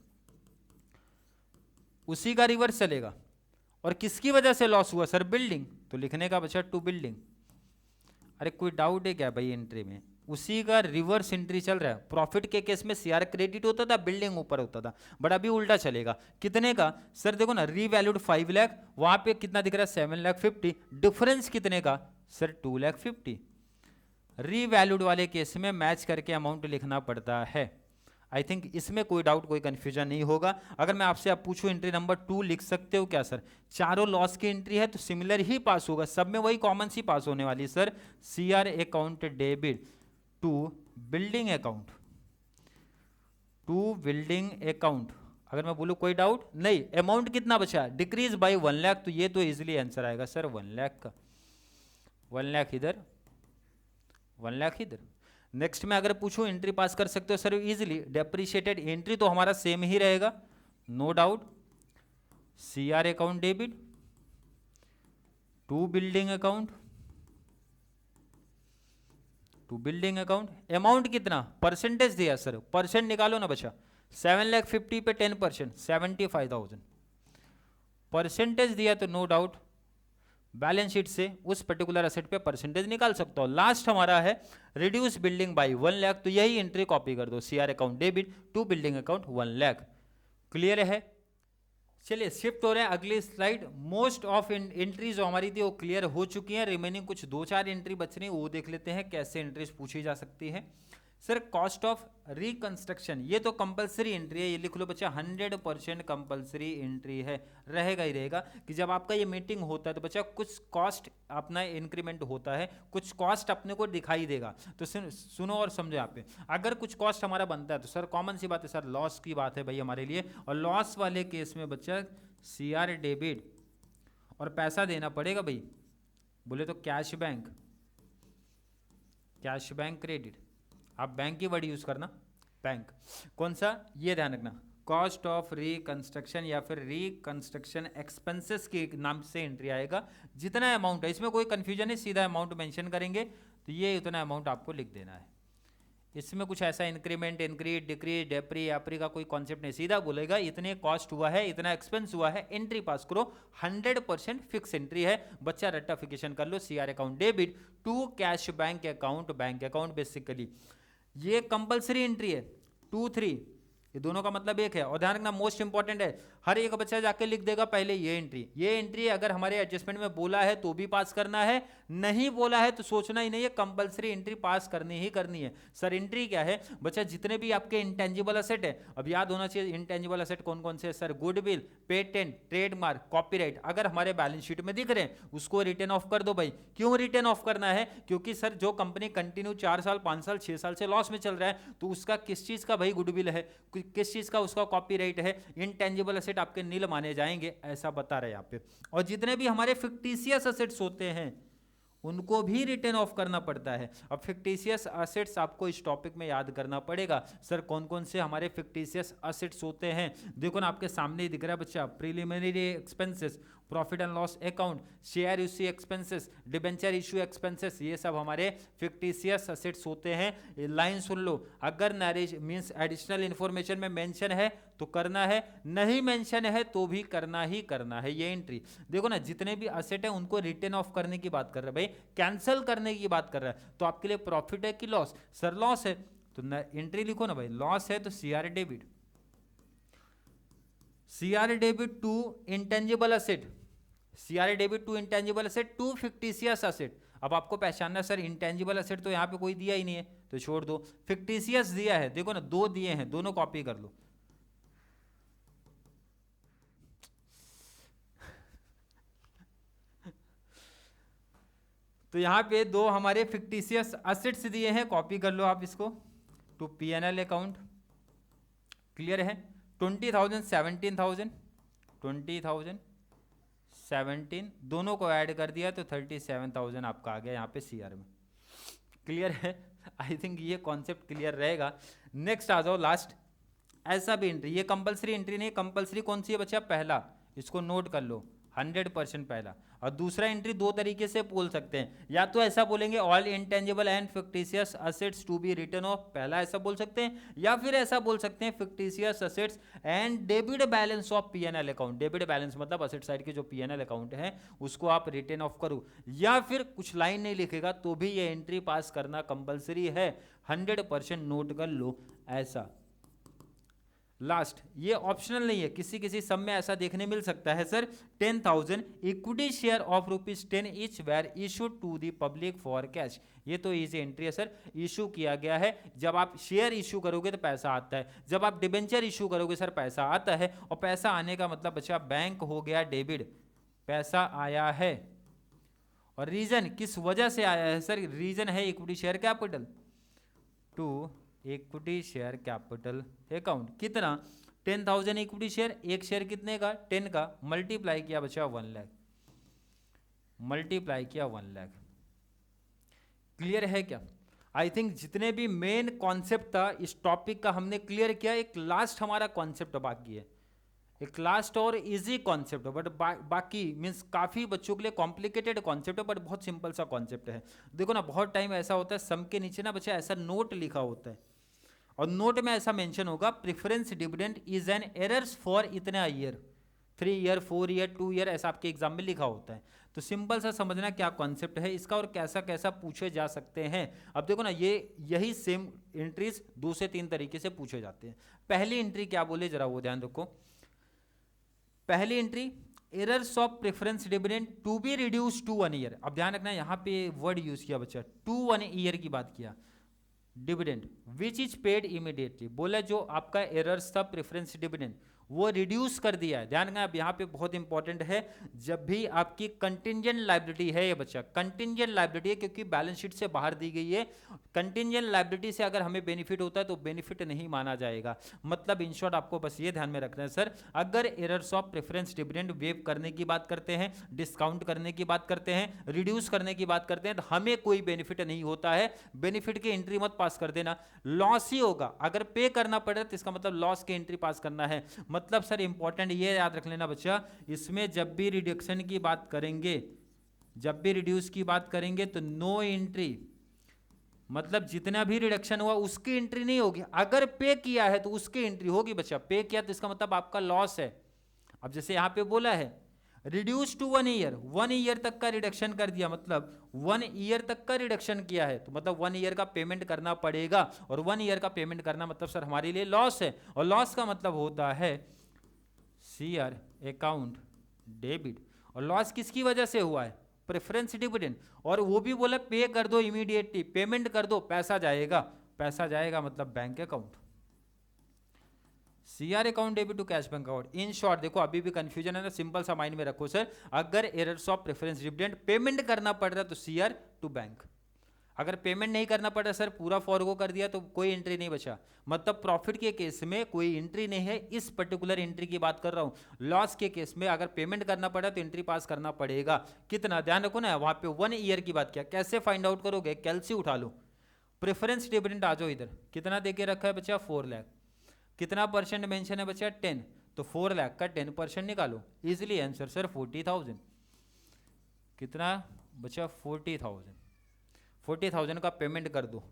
उसी का रिवर्स चलेगा। और किसकी वजह से लॉस हुआ सर बिल्डिंग, तो लिखने का बच्चा टू बिल्डिंग। अरे कोई डाउट है क्या भाई एंट्री में, उसी का रिवर्स एंट्री चल रहा है। प्रॉफिट के केस में सीआर क्रेडिट होता था, बिल्डिंग ऊपर होता था, बट अभी उल्टा चलेगा। कितने का सर देखो ना, रीवैल्यूड 5 लाख, वहां पे कितना दिख रहा है 7,50,000, डिफरेंस कितने का सर 2,50,000। रीवैल्यूड वाले केस में मैच करके अमाउंट लिखना पड़ता है। आई थिंक इसमें कोई डाउट कोई कंफ्यूजन नहीं होगा। अगर मैं आपसे अब पूछूं एंट्री नंबर 2 लिख सकते हो क्या सर, चारों लॉस की एंट्री है तो सिमिलर ही पास होगा, सब में वही कॉमन सी पास होने वाली sir, CR account debit to building account, to building account. अगर मैं बोलूं कोई डाउट नहीं, अमाउंट कितना बचा डिक्रीज बाय 1 लाख, तो ये तो इजीली आंसर आएगा सर 1 लाख का, 1 लाख इधर 1 लाख इधर। नेक्स्ट में अगर पूछूं एंट्री पास कर सकते हो सर इजीली, डेप्रिशिएटेड एंट्री तो हमारा सेम ही रहेगा, no doubt CR account debit to building account, to building account. Amount कितना, परसेंटेज दिया सर, परसेंट निकालो ना बच्चा। 7,50,000 पे 10%, 75,000 परसेंटेज दिया तो नो डाउट बैलेंस शीट से उस पर्टिकुलर एसेट पे परसेंटेज निकाल सकता हो। लास्ट हमारा है रिड्यूस बिल्डिंग बाय 1 लाख, तो यही एंट्री कॉपी कर दो, CR account debit to building account 1 lakh. Clear है? चलिए शिफ्ट हो रहे हैं अगली स्लाइड। मोस्ट ऑफ एंट्री जो हमारी थी वो क्लियर हो चुकी है, रिमेनिंग कुछ 2-4 एंट्री बच रही है, वो देख लेते हैं कैसे एंट्रीज पूछी जा सकती है। सर कॉस्ट ऑफ रिकंस्ट्रक्शन, ये तो कंपलसरी एंट्री है, ये लिख लो बच्चा, 100% कंपलसरी एंट्री है, रहेगा ही रहेगा कि जब आपका ये मीटिंग होता है तो बच्चा कुछ कॉस्ट अपना इंक्रीमेंट होता है, कुछ कॉस्ट अपने को दिखाई देगा। तो सुनो और समझो यहाँ पे, अगर कुछ कॉस्ट हमारा बनता है तो सर कॉमन सी बात है सर, लॉस की बात है भाई हमारे लिए, और लॉस वाले केस में बच्चा CR डेबिट और पैसा देना पड़ेगा भाई, बोले तो कैश बैंक क्रेडिट, आप बैंक की वर्ड यूज करना, बैंक कौन सा, ये ध्यान रखना, कॉस्ट ऑफ रिकंस्ट्रक्शन या फिर रिकंस्ट्रक्शन एक्सपेंसेस के नाम से एंट्री आएगा। जितना अमाउंट है, इसमें कोई कंफ्यूजन है, सीधा अमाउंट मेंशन करेंगे, तो ये उतना अमाउंट आपको लिख देना है। इसमें कुछ ऐसा इंक्रीमेंट, इंक्रीज, डिक्रीज, डेप्री एप्री का कोई कॉन्सेप्ट नहीं, सीधा बोलेगा इतने कॉस्ट हुआ है, इतना एक्सपेंस हुआ है, एंट्री पास करो। 100% फिक्स एंट्री है बच्चा, रेक्टिफिकेशन कर लो, CR account debit to cash bank account basically ये कंपलसरी एंट्री है। 2-3 ये दोनों का मतलब एक है, और ध्यान रखना मोस्ट इंपॉर्टेंट है, हर एक बच्चा जाके लिख देगा पहले ये एंट्री अगर हमारे एडजस्टमेंट में बोला है तो भी पास करना है, नहीं बोला है तो सोचना ही नहीं है, कंपलसरी एंट्री पास करनी ही करनी है। सर एंट्री क्या है बच्चा, जितने भी आपके इंटेंजिबल असेट है, अब याद होना चाहिए इंटेंजिबल असेट कौन कौन से है sir, goodwill, patent, trademark, copyright, अगर हमारे बैलेंस शीट में दिख रहे हैं उसको रिटर्न ऑफ कर दो भाई। क्यों रिटर्न ऑफ करना है, क्योंकि सर जो कंपनी कंटिन्यू 4 साल 5 साल 6 साल से लॉस में चल रहा है तो उसका किस चीज का भाई गुडविल है, किस चीज का उसका कॉपीराइट है, इंटेंजिबल असेट आपके नील माने जाएंगे, ऐसा बता रहे हैं यहाँ पे। और जितने भी हमारे फिक्टिशियस असेट्स होते हैं उनको भी रिटर्न ऑफ करना पड़ता है। अब फिक्टिशियस असेट्स आपको इस टॉपिक में याद करना पड़ेगा, सर कौन कौन से हमारे फिक्टिशियस असेट्स होते हैं, देखो ना आपके सामने ही दिख रहा है बच्चा, preliminary expenses, profit and loss account, share issue expenses, debenture issue expenses, ये सब हमारे फिक्टिशियस असेट्स होते हैं। लाइन सुन लो, अगर नरेश मींस एडिशनल इंफॉर्मेशन में मेंशन है तो करना है, नहीं मेंशन है तो भी करना ही करना है ये एंट्री। देखो ना जितने भी असेट है उनको रिटर्न ऑफ करने की बात कर रहे हैं भाई, कैंसिल करने की बात कर रहा है, तो आपके लिए प्रॉफिट है कि लॉस, सर लॉस है तो एंट्री लिखो ना भाई, लॉस है तो CR debit to intangible asset, CR debit to intangible asset to fictitious asset. अब आपको पहचानना सर इंटेंजिबल असेट तो यहाँ पे कोई दिया ही नहीं है तो छोड़ दो, फिक्टिशियस दिया है, देखो ना 2 दिए हैं, दोनों कॉपी कर लो। तो यहाँ पे 2 हमारे फिक्टिशियस असेट्स दिए हैं, कॉपी कर लो आप इसको, टू P&L अकाउंट। क्लियर है? 20,000 17,000 20,000 17 दोनों को ऐड कर दिया तो 37,000 आपका आ गया यहाँ पे CR में। क्लियर है? आई थिंक ये कॉन्सेप्ट क्लियर रहेगा। नेक्स्ट आ जाओ लास्ट, ऐसा भी एंट्री, ये कंपलसरी एंट्री नहीं, कंपलसरी कौन सी है बच्चा, पहला, इसको नोट कर लो, 100% पहला। और दूसरा एंट्री 2 तरीके से बोल सकते हैं, या तो ऐसा बोलेंगे all intangible and fictitious assets to be written off, पहला ऐसा बोल सकते हैं, या फिर ऐसा बोल सकते हैं fictitious assets and debit balance of P&L account. Debit balance मतलब असेट साइड के जो P&L अकाउंट है उसको आप रिटर्न ऑफ करो, या फिर कुछ लाइन नहीं लिखेगा तो भी ये एंट्री पास करना कंपलसरी है, 100% नोट कर लो ऐसा। लास्ट, ये ऑप्शनल नहीं है, किसी किसी सब में ऐसा देखने मिल सकता है sir, 10,000 equity share of ₹10 each were issue to the public for cash. ये तो इजी एंट्री है सर, इशू किया गया है, जब आप शेयर इशू करोगे तो पैसा आता है, जब आप डिबेंचर इशू करोगे सर पैसा आता है, और पैसा आने का मतलब बच्चा बैंक हो गया डेबिट, पैसा आया है। और रीजन किस वजह से आया है सर, रीजन है equity share capital to equity share capital account. कितना, 10,000 इक्विटी शेयर, एक शेयर कितने का, 10 का, मल्टीप्लाई किया बचा 1 लाख, मल्टीप्लाई किया 1 लाख। क्लियर है क्या? आई थिंक जितने भी मेन कॉन्सेप्ट था इस टॉपिक का हमने क्लियर किया, एक लास्ट हमारा कॉन्सेप्ट बाकी है, एक लास्ट और इजी कॉन्सेप्ट है, बट बाकी मीन्स काफ़ी बच्चों के लिए कॉम्प्लिकेटेड कॉन्सेप्ट है, बट बहुत सिंपल सा कॉन्सेप्ट है। देखो ना, बहुत टाइम ऐसा होता है सम के नीचे ना बच्चा ऐसा नोट लिखा होता है, और नोट में ऐसा मेंशन होगा preference dividend is an errors for इतना ईयर, 3 ईयर, 4 ईयर, 2 ईयर, ऐसा आपके एग्जाम में लिखा होता है। तो सिंपल सा समझना क्या कॉन्सेप्ट है इसका और कैसा कैसा पूछे जा सकते हैं। अब देखो ना, ये यही सेम एंट्रीज 2 से 3 तरीके से पूछे जाते हैं। पहली एंट्री क्या बोले जरा वो ध्यान रखो। पहली entry, arrears of preference dividend to be reduce to 1 year. अब ध्यान रखना यहाँ पे वर्ड यूज किया बच्चा, टू 1 ईयर की बात किया। Dividend which is paid immediately, बोला जो आपका एरर्स था प्रेफरेंस डिविडेंड वो रिड्यूस कर दिया है। ध्यान रखना, अब यहाँ पे बहुत इंपॉर्टेंट है, जब भी आपकी कंटिंजेंट लायबिलिटी है, ये बच्चा कंटिंजेंट लायबिलिटी है क्योंकि बैलेंस शीट से बाहर दी गई है। कंटिंजेंट लायबिलिटी से अगर हमें बेनिफिट होता है तो बेनिफिट नहीं माना जाएगा। मतलब इन शॉर्ट आपको बस ये ध्यान में रखना है सर, अगर errors of preference dividend wave करने की बात करते हैं, डिस्काउंट करने की बात करते हैं, रिड्यूस करने की बात करते हैं, तो हमें कोई बेनिफिट नहीं होता है। बेनिफिट की एंट्री मत पास कर देना, लॉस ही होगा। अगर पे करना पड़े तो इसका मतलब लॉस की एंट्री पास करना है। मतलब सर इंपॉर्टेंट ये याद रख लेना बच्चा, इसमें जब भी रिडक्शन की बात करेंगे, जब भी रिड्यूस की बात करेंगे तो नो एंट्री, मतलब जितना भी रिडक्शन हुआ उसकी एंट्री नहीं होगी। अगर पे किया है तो उसकी एंट्री होगी बच्चा। पे किया तो इसका मतलब आपका लॉस है। अब जैसे यहां पे बोला है रिड्यूस टू 1 ईयर, 1 ईयर तक का रिडक्शन कर दिया, मतलब 1 ईयर तक का रिडक्शन किया है तो मतलब 1 ईयर का पेमेंट करना पड़ेगा। और 1 ईयर का पेमेंट करना मतलब सर हमारे लिए लॉस है, और लॉस का मतलब होता है CR अकाउंट डेबिट। और लॉस किसकी वजह से हुआ है, प्रेफरेंस डिविडेंड। और वो भी बोला पे कर दो इमीडिएटली, पेमेंट कर दो, पैसा जाएगा। पैसा जाएगा मतलब bank account, CR account debit to cash bank account. In short देखो, अभी भी कंफ्यूजन है ना, सिंपल सा माइंड में रखो सर, अगर errors of preference dividend payment करना पड़ रहा है तो CR टू बैंक। अगर पेमेंट नहीं करना पड़ा सर, पूरा फॉरगो कर दिया तो कोई एंट्री नहीं बचा। मतलब प्रॉफिट के केस में कोई एंट्री नहीं है, इस पर्टिकुलर एंट्री की बात कर रहा हूं। लॉस के केस में अगर पेमेंट करना पड़ा तो एंट्री पास करना पड़ेगा। कितना, ध्यान रखो ना, वहां पे 1 ईयर की बात किया। कैसे फाइंड आउट करोगे, कैलसी उठा लो, प्रेफरेंस डिविडेंड आ जाओ इधर। कितना देके रखा है बच्चा, 4 लाख। कितना परसेंट मेंशन है बच्चा, 10। तो 4 लाख का 10% निकालो, इजिली आंसर सर 40,000। कितना बच्चा, 40,000। 40,000 का पेमेंट कर दो।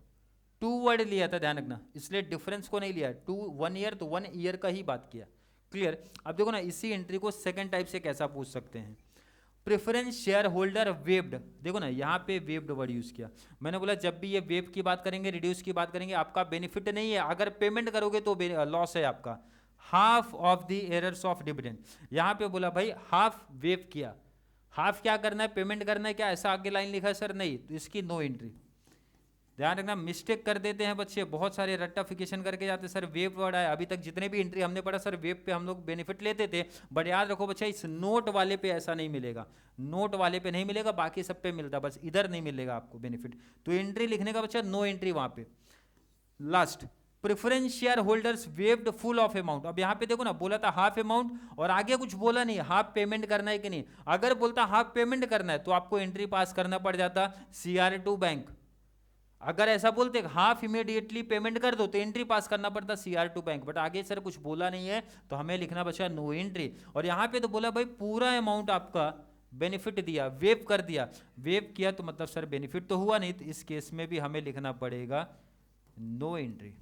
2 वर्ड लिया था, ध्यान रखना, इसलिए डिफरेंस को नहीं लिया। 2 1 ईयर तो 1 ईयर का ही बात किया। क्लियर। अब देखो ना, इसी एंट्री को सेकंड टाइप से कैसा पूछ सकते हैं, प्रेफरेंस शेयर होल्डर वेव्ड। देखो ना, यहाँ पे वेव्ड वर्ड यूज किया। मैंने बोला जब भी ये वेव की बात करेंगे, रिड्यूस की बात करेंगे, आपका बेनिफिट नहीं है। अगर पेमेंट करोगे तो लॉस है आपका। Half of the errors of dividend, यहाँ पे बोला भाई हाफ वेव किया। हाफ क्या करना है, पेमेंट करना है क्या, ऐसा आगे लाइन लिखा है सर, नहीं, तो इसकी नो एंट्री। ध्यान रखना, मिस्टेक कर देते हैं बच्चे, बहुत सारे रट्टाफिकेशन करके जाते हैं, सर वेव वर्ड आया। अभी तक जितने भी एंट्री हमने पढ़ा सर वेव पे हम लोग बेनिफिट लेते थे, बट याद रखो बच्चा, इस नोट वाले पे ऐसा नहीं मिलेगा। नोट वाले पे नहीं मिलेगा, बाकी सब पे मिलता, बस इधर नहीं मिलेगा आपको बेनिफिट। तो एंट्री लिखने का बच्चा, नो एंट्री वहां पे। Last, preference share holders waived full of amount. अब यहां पे देखो ना, बोला था हाफ अमाउंट और आगे कुछ बोला नहीं, हाफ पेमेंट करना है कि नहीं। अगर बोलता हाफ पेमेंट करना है तो आपको एंट्री पास करना पड़ जाता CR टू बैंक। अगर ऐसा बोलते हाफ इमीडिएटली पेमेंट कर दो तो एंट्री पास करना पड़ता CR टू बैंक। बट आगे सर कुछ बोला नहीं है तो हमें लिखना बचा नो एंट्री। और यहाँ पे तो बोला भाई पूरा अमाउंट आपका बेनिफिट दिया, वेव कर दिया। वेव किया तो मतलब सर बेनिफिट तो हुआ नहीं, तो इस केस में भी हमें लिखना पड़ेगा नो एंट्री।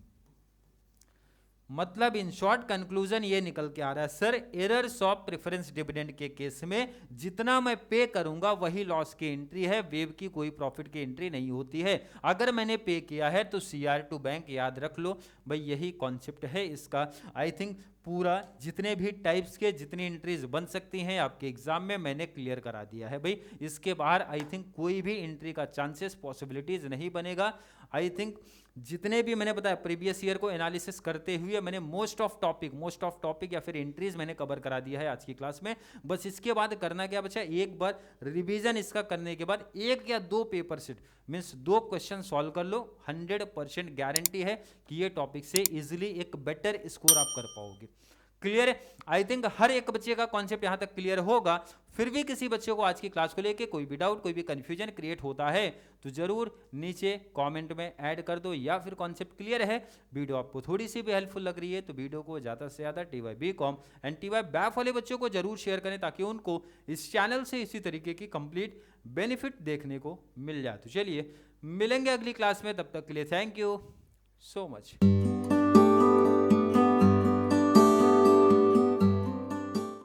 मतलब इन शॉर्ट कंक्लूजन ये निकल के आ रहा है sir, errors of preference dividend के केस में जितना मैं पे करूंगा वही लॉस की एंट्री है, वेव की कोई प्रॉफिट की एंट्री नहीं होती है। अगर मैंने पे किया है तो CR टू बैंक, याद रख लो भाई, यही कॉन्सेप्ट है इसका। आई थिंक पूरा जितने भी टाइप्स के जितनी एंट्रीज बन सकती हैं आपके एग्जाम में मैंने क्लियर करा दिया है भाई। इसके बाहर आई थिंक कोई भी एंट्री का चांसेस पॉसिबिलिटीज नहीं बनेगा। आई थिंक जितने भी मैंने बताया प्रीवियस ईयर को एनालिसिस करते हुए मैंने मोस्ट ऑफ टॉपिक या फिर एंट्रीज मैंने कवर करा दिया है आज की क्लास में। बस इसके बाद करना क्या बचा, एक बार रिवीजन इसका करने के बाद 1 या 2 paper set means 2 question solve कर लो। 100% गारंटी है कि ये टॉपिक से इजिली एक बेटर स्कोर आप कर पाओगे। क्लियर है? आई थिंक हर एक बच्चे का कॉन्सेप्ट यहां तक क्लियर होगा। फिर भी किसी बच्चे को आज की क्लास को लेके कोई भी डाउट, कोई भी कंफ्यूजन क्रिएट होता है तो जरूर नीचे कमेंट में ऐड कर दो, या फिर कॉन्सेप्ट क्लियर है, वीडियो आपको थोड़ी सी भी हेल्पफुल लग रही है तो वीडियो को ज़्यादा से ज़्यादा TYBCom एंड TY बैफ वाले बच्चों को जरूर शेयर करें ताकि उनको इस चैनल से इसी तरीके की कंप्लीट बेनिफिट देखने को मिल जाए। तो चलिए मिलेंगे अगली क्लास में, तब तक के लिए थैंक यू सो मच।